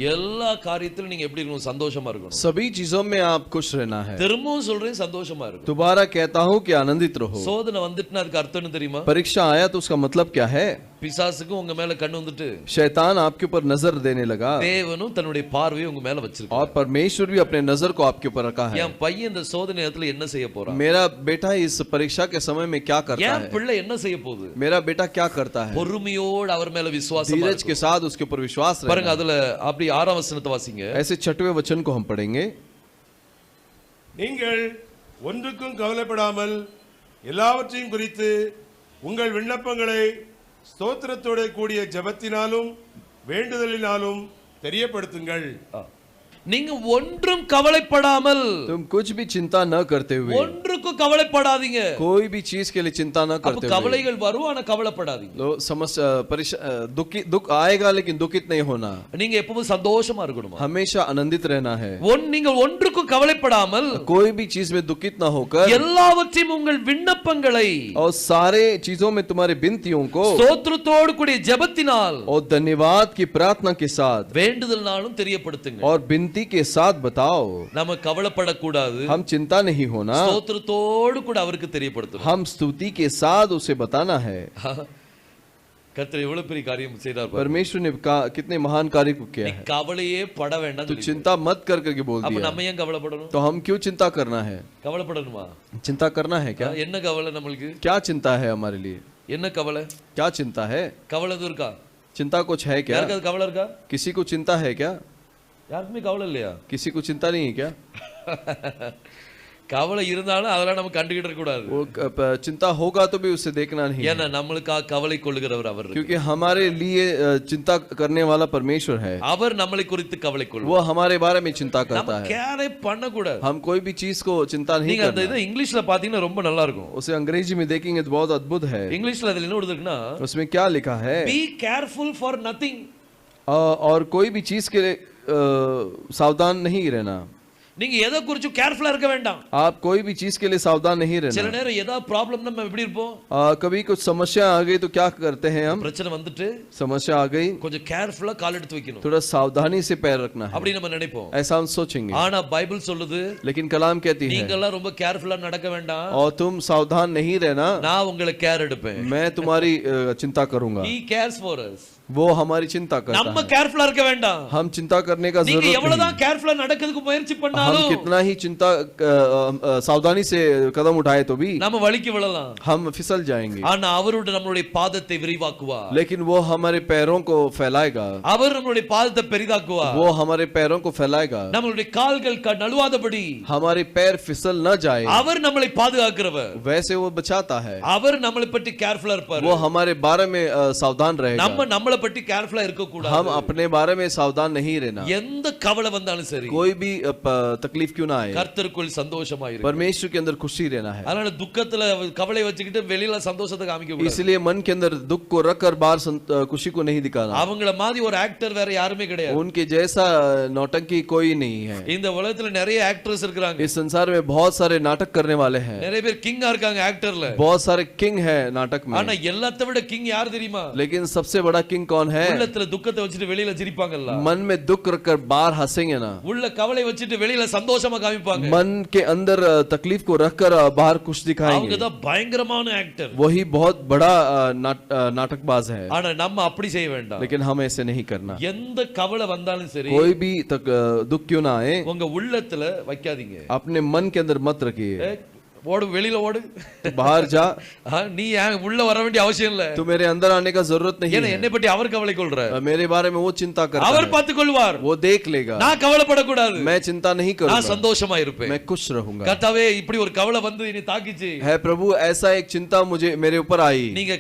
எல்லா காரியத்திலும் நீங்க எப்படி இருக்கணும்? சந்தோஷமா இருக்கணும். सभी चीजों में आप खुश रहना है। திரும்பவும் சொல்றேன், சந்தோஷமா இருக்கணும். दोबारा कहता हूँ कि आनंदित रहो। சோதனை வந்துட்டுனா அதுக்கு அர்த்தம் என்ன தெரியுமா? परीक्षा आया तो उसका मतलब क्या है? பிசாசுக்கு உங்க மேல கண்ணு வந்துட்டு शैतान आपके ऊपर नजर देने लगा, தேவனும் தன்னுடைய பார்வையை உங்க மேல வச்சிருக்கார். और परमेश्वर भी अपने नजर को आपके ऊपर रखा है। என் பையன் இந்த சோதனை நேரத்துல என்ன செய்ய போறான்? मेरा बेटा इस परीक्षा के समय में क्या करता என் है? பிள்ளை என்ன செய்ய போகுது? मेरा बेटा क्या करता है? பொறுமையோடு அவர் மேல விசுவாசமா धीरज இருக்கணும். के साथ उसके ऊपर विश्वास பாருங்க, रखना। அதுல அப்படி 6ஆம் வசனத்தை வாசிங்க. ऐसे 6वें वचन को हम पढ़ेंगे। நீங்கள் ஒன்றுக்கும் கவலைப்படாமல் எல்லாவற்றையும் குறித்து உங்கள் விண்ணப்பங்களை ஸ்தோத்திரத்தோட கூடிய ஜெபத்தினாலும் வேண்டுதலினாலும் தெரியப்படுத்துங்கள். நீங்க ஒன்றும் கவலைப்படாமல், तुम कुछ भी चिंता न करते हुए, ஒன்றுக்கும் கவலைப்படாதீங்க. कोई भी चीज के लिए चिंता न அப்ப करते हुए। கவலைகள் வரும், ஆனா கவலைப்படாதீங்க. समस्या दुख आएगा लेकिन दुखित नहीं होना। நீங்க எப்பவும் சந்தோஷமா இருக்கணுமா? हमेशा आनंदित रहना है। நீங்கள் ஒன்றுக்கும் கவலைப்படாமல் कोई भी चीज में दुखित न होकर, எல்லாவற்றையும் உங்கள் விண்ணப்பங்களை और सारे चीजों में तुम्हारे विनतियों को ஸ்தோத்திரத்தோடு கூடிய ஜெபத்தினால் और धन्यवाद की प्रार्थना के साथ வேண்டுதல்னாலும் தெரியப்படுத்துங்க. और विनती के साथ बताओ। நம்ம கவலைப்படக்கூடாது, हम चिंता नहीं होना, ஸ்தோத்திரத்தோடு கூட அவருக்கு தெரியப்படுத்தணும். हम स्तुति के साथ उसे बताना है। கர்த்தர் எவ்வளவு பெரிய காரியம் செய்றார் பாருங்க. परमेश्वर ने कितने महान कार्य को किया நீ है। கவலையே பட வேண்டாம். तो चिंता मत कर करके बोल அப்ப दिया, நம்ம ஏன் கவலைப்படணும்? तो हम क्यों चिंता करना है? கவலைப்படணுமா? चिंता करना है क्या? என்ன கவலை நம்மளுக்கு? क्या चिंता है हमारे लिए? என்ன கவலை? क्या चिंता है? கவலை எதுவும் இருக்கா? चिंता कुछ है क्या? யாருக்கு கவலை இருக்கா? किसी को चिंता है क्या? யாருக்குமே கவலை இல்லையா? किसी को चिंता नहीं है क्या? கவலை இருந்தாலும் அதெல்லாம் நம்ம கண்டுகிட்டு இருக்க கூடாது. वो चिंता होगा तो भी उसे देखना नहीं है, ஏன்னா நம்மளுக்காக கவலை கொள்ளுகிறவர் அவர். क्योंकि हमारे लिए चिंता करने वाला परमेश्वर है. அவர் நம்மளை குறித்து கவலை கொள்வார். वो हमारे बारे में चिंता करता நம்ம है. கேரே பண்ண கூடாது. हम कोई भी चीज को चिंता नहीं நீங்க அந்த करना. இது இங்கிலீஷ்ல பாத்தீங்கன்னா ரொம்ப நல்லா இருக்கும். उसे अंग्रेजी में देखेंगे तो बहुत अद्भुत है. இங்கிலீஷ்ல அதுல என்ன இருக்குன்னா उसमें क्या लिखा है? Be careful for nothing. और कोई भी चीज के लिए सावधान नहीं रहना. நீங்க எதை குறித்து கேர்ஃபுல்லா இருக்க வேண்டாம். आप कोई भी चीज के लिए सावधान नहीं சில रहना. நேரம் ஏதாவது ப்ராப்ளம்னா நம்ம எப்படி இருப்போம்? कभी कुछ समस्या आ गई तो क्या करते हैं हम? பிரச்சனை வந்துட்டு समस्या आ गई, கொஞ்சம் கேர்ஃபுல்லா கால் எடுத்து வைக்கணும் थोड़ा सावधानी से पैर रखना है, அப்படி நம்ம நினைப்போம். ऐसा हम सोचेंगे. ஆனா பைபிள் சொல்லுது लेकिन कलाम कहती நீங்க है எல்லாம் ரொம்ப கேர்ஃபுல்லா நடக்க வேண்டாம். और तुम सावधान नहीं रहना, நான் உங்களை கேர் எடுப்பேன். मैं तुम्हारी चिंता करूंगा. He cares for us. वो हमारी चिंता करता நம்ம है. கேர்ஃபுல்லா இருக்க வேண்டாம். हम चिंता करने का நீங்க जरूरत नहीं. எவ்வளவுதான் கேர்ஃபுல்லா நடக்கிறதுக்கு முயற்சி हम பண்ணாலும் कितना ही चिंता सावधानी से कदम उठाए तो भी நம்ம வழிக்கு விழலாம். हम फिसल जाएंगे. ஆனா அவரோட நம்மளுடைய பாதத்தை விரிவாக்குவார். लेकिन वो हमारे पैरों को फैलाएगा, அவர் நம்மளுடைய பாதத்தை பெரிதாக்குவார். वो हमारे पैरों को फैलाएगा, நம்மளுடைய கால்கள் நழுவாதபடி हमारे पैर फिसल न जाए, அவர் நம்மளை பாதுகாக்கிறவர். वैसे वो बचाता है. அவர் நம்மளை பற்றி கேர்ஃபுல்லா இருப்பார். वो हमारे बारे में सावधान रहेगा. நம்ம நம்மளை பற்றி கேர்ஃபுல்லா இருக்க கூடாது. हम अपने बारे में सावधान नहीं रहना. எந்த கவலை வந்தாலும் சரி कोई भी तकलीफ क्यों ना आए, கர்த்தருக்குள் சந்தோஷமா இரு. परमेश्वर के अंदर खुशी रहना है. அதனால துக்கத்துல கவலை வச்சுக்கிட்டு வெளியில சந்தோஷத்தை காமிக்க கூடாது. इसलिए मन के अंदर दुख को रखकर बाहर खुशी को नहीं दिखाना. அவங்கள மாதிரி ஒரு ஆக்டர் வேற யாருமே கிடையாது. उनके जैसा नौटंकी कोई नहीं है. இந்த உலகத்துல நிறைய ஆக்டர்ஸ் இருக்காங்க. इस संसार में बहुत सारे नाटक करने वाले हैं, நிறைய பேர் கிங்கா இருக்காங்க ஆக்டர்ல. बहुत सारे किंग है नाटक में. ஆனா எல்லாத்தை விட கிங் யார் தெரியுமா? लेकिन सबसे बड़ा किंग कौन है? உள்ளத்துல துக்கத்தை வச்சுட்டு வெளியில சிரிப்பாங்கல்ல. मन में दुख रखकर बाहर हंसेंगे ना, உள்ள கவலை வச்சுட்டு வெளியில சந்தோஷமா காமிப்பாங்க. मन के अंदर तकलीफ को रखकर बाहर खुश அவங்க दिखाएंगे. தான் பயங்கரமான ஆக்டர். वही बहुत बड़ा नाटकबाज है. ஆனா நம்ம அப்படி செய்ய வேண்டாம். लेकिन हम ऐसे नहीं करना. எந்த கவலை வந்தாலும் சரி कोई भी दुख क्यों ना आए, உங்க உள்ளத்துல வைக்காதீங்க. अपने मन के अंदर मत रखिए. ஓடு வெளியில ஓடு, तो बाहर जा, நீ உள்ள வர வேண்டிய அவசியம் இல்ல. तो मेरे अंदर आने का जरूरत नहीं ஏன்னா है. என்னை பற்றி அவர் கவலை கொள்றார். मेरे बारे में वो चिंता करता அவர் है, பார்த்துக் கொள்வார். वो देख लेगा. நான் கவலைப்படக்கூடாது. मैं चिंता नहीं நான் करूंगा, சந்தோஷமா இருப்பேன். मैं खुश रहूंगा. கர்த்தாவே இப்படி ஒரு கவலை வந்து என்னை தாக்கிச்சு. है प्रभु, ऐसा एक चिंता मुझे मेरे ऊपर आई, நீங்க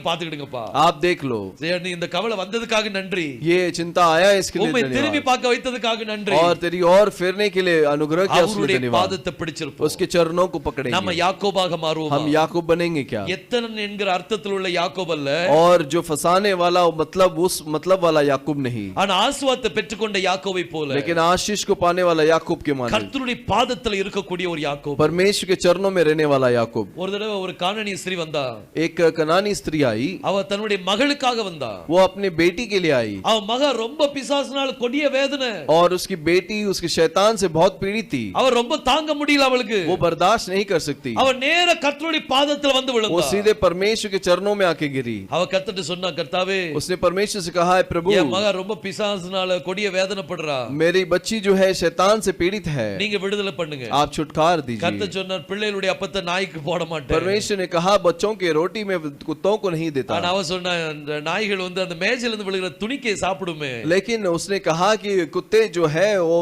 பாத்துக்கிடுங்கப்பா. आप देख लो. நீ இந்த கவலை வந்ததுக்காக நன்றி. ये चिंता आया इसके लिए உம்மை திரும்பி धन्यवाद. பார்க்க வைத்ததுக்காக நன்றி. और तेरी और फिरने के लिए अनुग्रह किया उसके लिए அவருடைய धन्यवाद. பாதத்தை பிடிச்சிருப்போம். उसके चरणों को நம்ம पकड़ेंगे, யாக்கோபாக மாறுவோம். हम याकूब बनेंगे क्या? எத்தனன் என்கிற அர்த்தத்தில் உள்ள யாக்கோப் அல்ல. और जो फंसाने वाला मतलब उस मतलब वाला याकूब नहीं, ஆனா ஆசீர்வாதத்தை பெற்றுக்கொண்ட யாக்கோவை போல लेकिन आशीष को पाने वाला याकूब के माने, கர்த்தருடைய பாதத்தில் இருக்கக்கூடிய ஒரு யாக்கோப். परमेश्वर के चरणों में रहने वाला याकूब. ஒரு தடவை ஒரு கானானிய ஸ்திரீ வந்தா. एक कनानी स्त्री आई, அவ தன்னுடைய மகளுக்காக வந்தா. वो अपने बेटी के लिए आई, அவ மக ரொம்ப பிசாசுனால கொடிய வேதனை. और उसकी बेटी उसके शैतान से बहुत पीड़ित थी. அவ ரொம்ப தாங்க முடியல அவளுக்கு. वो बर्दाश्त नहीं कर सकती. அவ நேர கர்த்தருடைய பாதத்தில் வந்து वो விழுந்தா. सीधे परमेश्वर के चरणों में आके गिरी. அவ கர்த்தர்ட்ட சொன்னா, கர்த்தாவே उसने परमेश्वर से कहा है, प्रभु என் மக ரொம்ப பிசாசுனால கொடிய வேதனைப்படுறா. मेरी बच्ची जो है शैतान से पीड़ित है, நீங்க விடுதலை பண்ணுங்க. आप छुटकार दीजिए. கர்த்தர் சொன்னார், பிள்ளைகளுடைய அப்பத்தை நாய்க்கு போட மாட்டேன். परमेश्वर ने कहा, बच्चों के रोटी में कुत्तों को नहीं देता. ஆனா அவ சொன்னா, அந்த நாய்கள் வந்து அந்த மேஜையில இருந்து விழுகிற துணிக்கை சாப்பிடுமே. लेकिन उसने कहा कि कुत्ते जो है वो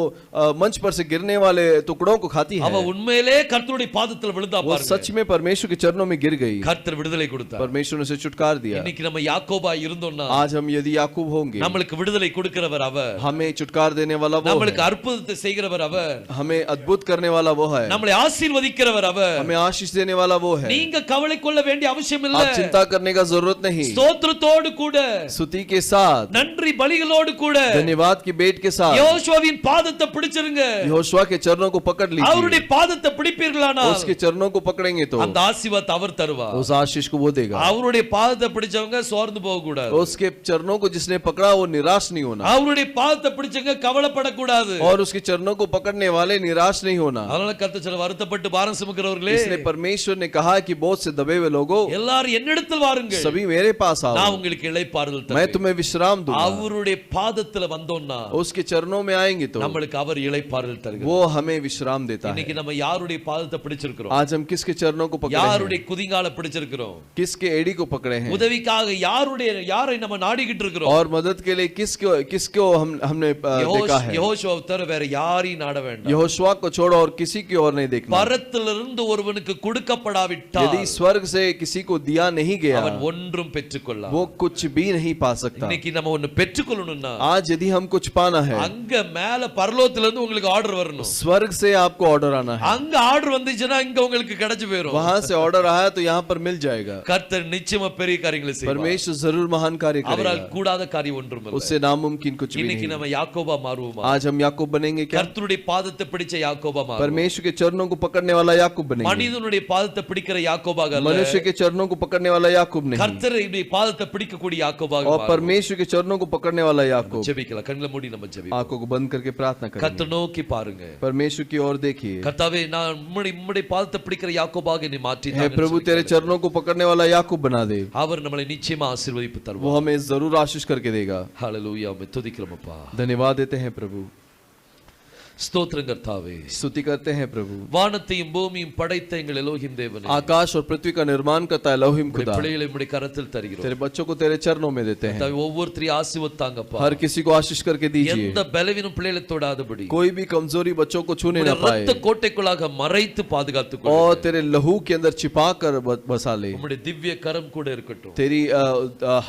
मंच पर से गिरने वाले टुकड़ों को खाती है. அவ உண்மையிலே கர்த்தருடைய பாதத்தில் விழுந்தா वो பாருங்க. सच में परमेश्वर के चरणों में गिर गई. கர்த்தர் விடுதலை கொடுத்தார். परमेश्वर ने उसे छुटकार दिया. இன்னைக்கு நம்ம யாக்கோபா இருந்தோம்னா, आज हम यदि याकूब होंगे, நம்மளுக்கு விடுதலை கொடுக்கிறவர் அவர். हमें छुटकार देने वाला वो நம்மளுக்கு है, அற்புதத்தை செய்கிறவர் அவர். हमें अद्भुत करने वाला वो है, நம்மளை ஆசீர்வதிக்கிறவர் அவர். हमें आशीष देने वाला वो है. நீங்க கவலை கொள்ள வேண்டிய அவசியம் இல்ல. आप चिंता करने का जरूरत नहीं. ஸ்தோத்திரத்தோடு கூட, स्तुति के साथ, நன்றி பலிகளோடு கூட धन्यवाद की भेंट के साथ யோசுவாவின் பாதத்தை பிடிச்சிருங்க. यहोशुआ के चरणों को पकड़ அவருடைய लीजिए. பாதத்தை பிடிப்பீர்களானால் उसके चरणों को पकड़ेंगे तो அந்த ஆசீர்வாதத்தை அவர் தருவார். उस आशीष को वो देगा. அவருடைய பாதத்தை பிடிச்சவங்க சோர்ந்து போக கூடாது. उसके चरणों को जिसने पकड़ा वो निराश नहीं होना, அவருடைய பாதத்தை பிடிச்சவங்க கவலைப்படக்கூடாது. और उसके चरणों को पकड़ने वाले निराश नहीं होना. அதனால கர்த்தர் சொல்ல, வருத்தப்பட்டு பாரம் சுமக்கிறவர்களே, इसलिए परमेश्वर ने कहा कि बहुत से दबे हुए लोगों, எல்லாரும் என்னிடத்தில் வாருங்கள், सभी मेरे पास आओ, நான் உங்களுக்கு இளைப்பாறுதல் मैं தருவேன். तुम्हें विश्राम दूंगा. அவருடைய பாதத்துல வந்தோம்னா उसके चरणों में आएंगे तो நம்மளுக்கு அவர் இளைப்பாறுதல் தருகிறார். वो हमें विश्राम देता है. இன்னைக்கு நம்ம யாருடைய பாதத்தை பிடிச்சிருக்கிறோம்? பிடிச்சிருக்கிறோம் आज हम किसके चरणों को पकड़े हैं யாருடைய குதிங்கால பிடிச்சிருக்கிறோம் किसके एड़ी को पकड़े हैं உதவிக்காக யாரை நம்ம நாடிக்கிட்டு இருக்கிறோம் और मदद के लिए किसको हमने देखा है யெகோஷுவாவை தவிர வேற யாரையும் நாட வேண்டாம் यहोशुआ को छोड़ो और किसी की ओर नहीं देखना பரத்திலிருந்து ஒருவனுக்கு கொடுக்கப்படாவிட்டால் यदि स्वर्ग से किसी को दिया नहीं गया அவன் ஒன்றும் பெற்றுக்கொள்ளலாம் वो कुछ भी नहीं पा सकता இன்னைக்கு நம்ம ஒன்னு பெற்றுக்கொள்ளணும்னா आज यदि हम कुछ पाना है அங்க மேல பரலோகத்துல இருந்து உங்களுக்கு ஆர்டர் வரணும் स्वर्ग से आपको ऑर्डर आना है அங்க ஆர்டர் வந்துச்சுன்னா இங்க உங்களுக்கு கிடைச்சு போயிடும் वहां से ऑर्डर आया तो यहाँ पर मिल जाएगा கர்த்தர் நிச்சயமா பெரிய காரியங்களை செய்வார் परमेश्वर जरूर महान कार्य அவரால் करेगा கூடாத காரியம் ஒன்றும் இல்லை उससे नामुमकिन कुछ भी இன்னைக்கு नहीं நம்ம யாக்கோபா மாறுவோமா आज हम याकूब बनेंगे क्या கர்த்தருடைய பாதத்தை பிடிச்ச யாக்கோபா மாறுவோம் परमेश्वर के चरणों को पकड़ने वाला याकूब बनेंगे மனிதனுடைய பாதத்தை பிடிக்கிற யாக்கோபாக அல்ல मनुष्य के चरणों को पकड़ने वाला याकूब नहीं கர்த்தருடைய பாதத்தை பிடிக்கக்கூடிய யாக்கோபாக और மாறுவோம் परमेश्वर के चरणों को पकड़ने वाला याकूब ஜெபிக்கலாம் கண்களை மூடி நம்ம ஜெபிப்போம் आंखों को बंद करके प्रार्थना करें கர்த்தர் நோக்கி பாருங்க परमेश्वर की ओर देखिए கர்த்தாவே நான் உம்முடைய பாதத்தை பிடிக்கிற யாக்கோபாக என்னை மாற்றி हे प्रभु तेरे चरणों को पकड़ने वाला याकूब बना दे அவர் நம்மளை நிச்சயமா ஆசீர்வதிப்பு वो தருவார் हमें जरूर आशीष करके देगा ஹalleluya உம்மை துதிக்கிறோம் அப்பா धन्यवाद देते हैं प्रभु ஸ்தோத்திரம் கர்த்தாவே स्तुति करते हैं प्रभु வானத்தையும் பூமியும் படைத்த எங்கள் எலோஹிம் தேவனே आकाश और पृथ्वी का निर्माण करता है एलोहिम உம்முடைய खुदा பிள்ளைகளை உம்முடைய கரத்தில் தருகிறோம் तेरे बच्चों को तेरे चरणों में देते हैं கர்த்தாவே ஒவ்வொருத்தரையும் ஆசீர்வதித்தாங்கப்பா हर किसी को आशीष करके दीजिए எந்த பலவீனம் பிள்ளைகளை தொடாதபடி कोई भी कमजोरी बच्चों को छूने ना पाए ரத்த கோட்டைக்குள்ளாக மறைத்து பாதுகாத்துக் கொள்ளுங்க और तेरे लहू के अंदर छिपा कर बसा ले உம்முடைய திவ்ய கரம் கூட இருக்கட்டும் तेरी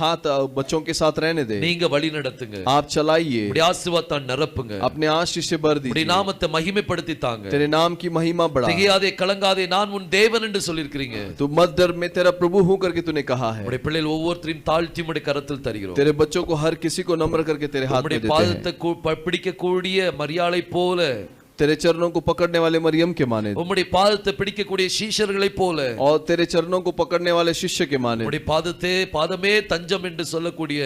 हाथ बच्चों के साथ रहने दे நீங்க வழி நடத்துங்க आप चलाइए உம்முடைய ஆசீர்வாதத்தால் நிரப்புங்க अपने आशीष से भर உம்முடைய दीजिए நாமத்தை மகிமைப்படுத்தி தாங்க तेरे नाम की महिमा बढ़ा திகையாதே கலங்காதே நான் உன் தேவன் என்று சொல்லியிருக்கிறீங்க तू मत डर मैं तेरा प्रभु हूं करके तूने कहा है உம்முடைய பிள்ளைகள் ஒவ்வொருத்தரையும் தாழ்த்தி உம்முடைய கரத்தில் தருகிறோம் तेरे बच्चों को हर किसी को नम्र करके तेरे हाथ में உம்முடைய देते हैं பாதத்தை பிடிக்கக்கூடிய மரியாளை போல तेरे चरणों को पकड़ने वाले मरियम के माने உம்முடைய பாதத்தை பிடிக்கக்கூடிய சீஷர்களை போல और तेरे चरणों को पकड़ने वाले शिष्य के माने உம்முடைய பாதமே தஞ்சம் என்று சொல்லக்கூடிய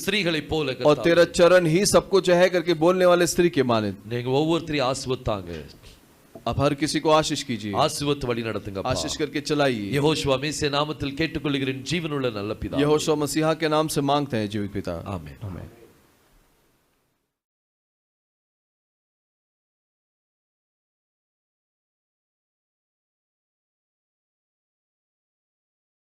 ஸ்திரீகளை போல और கர்த்தாவே, तेरा चरण ही सब कुछ है करके बोलने वाले स्त्री के माने நீங்க ஒவ்வொருத்தரையும் ஆசீர்வதித்தாங்க अब हर किसी को आशीष कीजिए ஆசீர்வதித்து வழி நடத்துங்க आशीष करके चलाइए யெகோஷுவா மேசியா நாமத்தில் கேட்டுக்கொள்கிறேன் ஜீவனுள்ள நல்ல பிதா यहोशू मसीहा के नाम से मांगते हैं जीवित पिता ஆமென் आमीन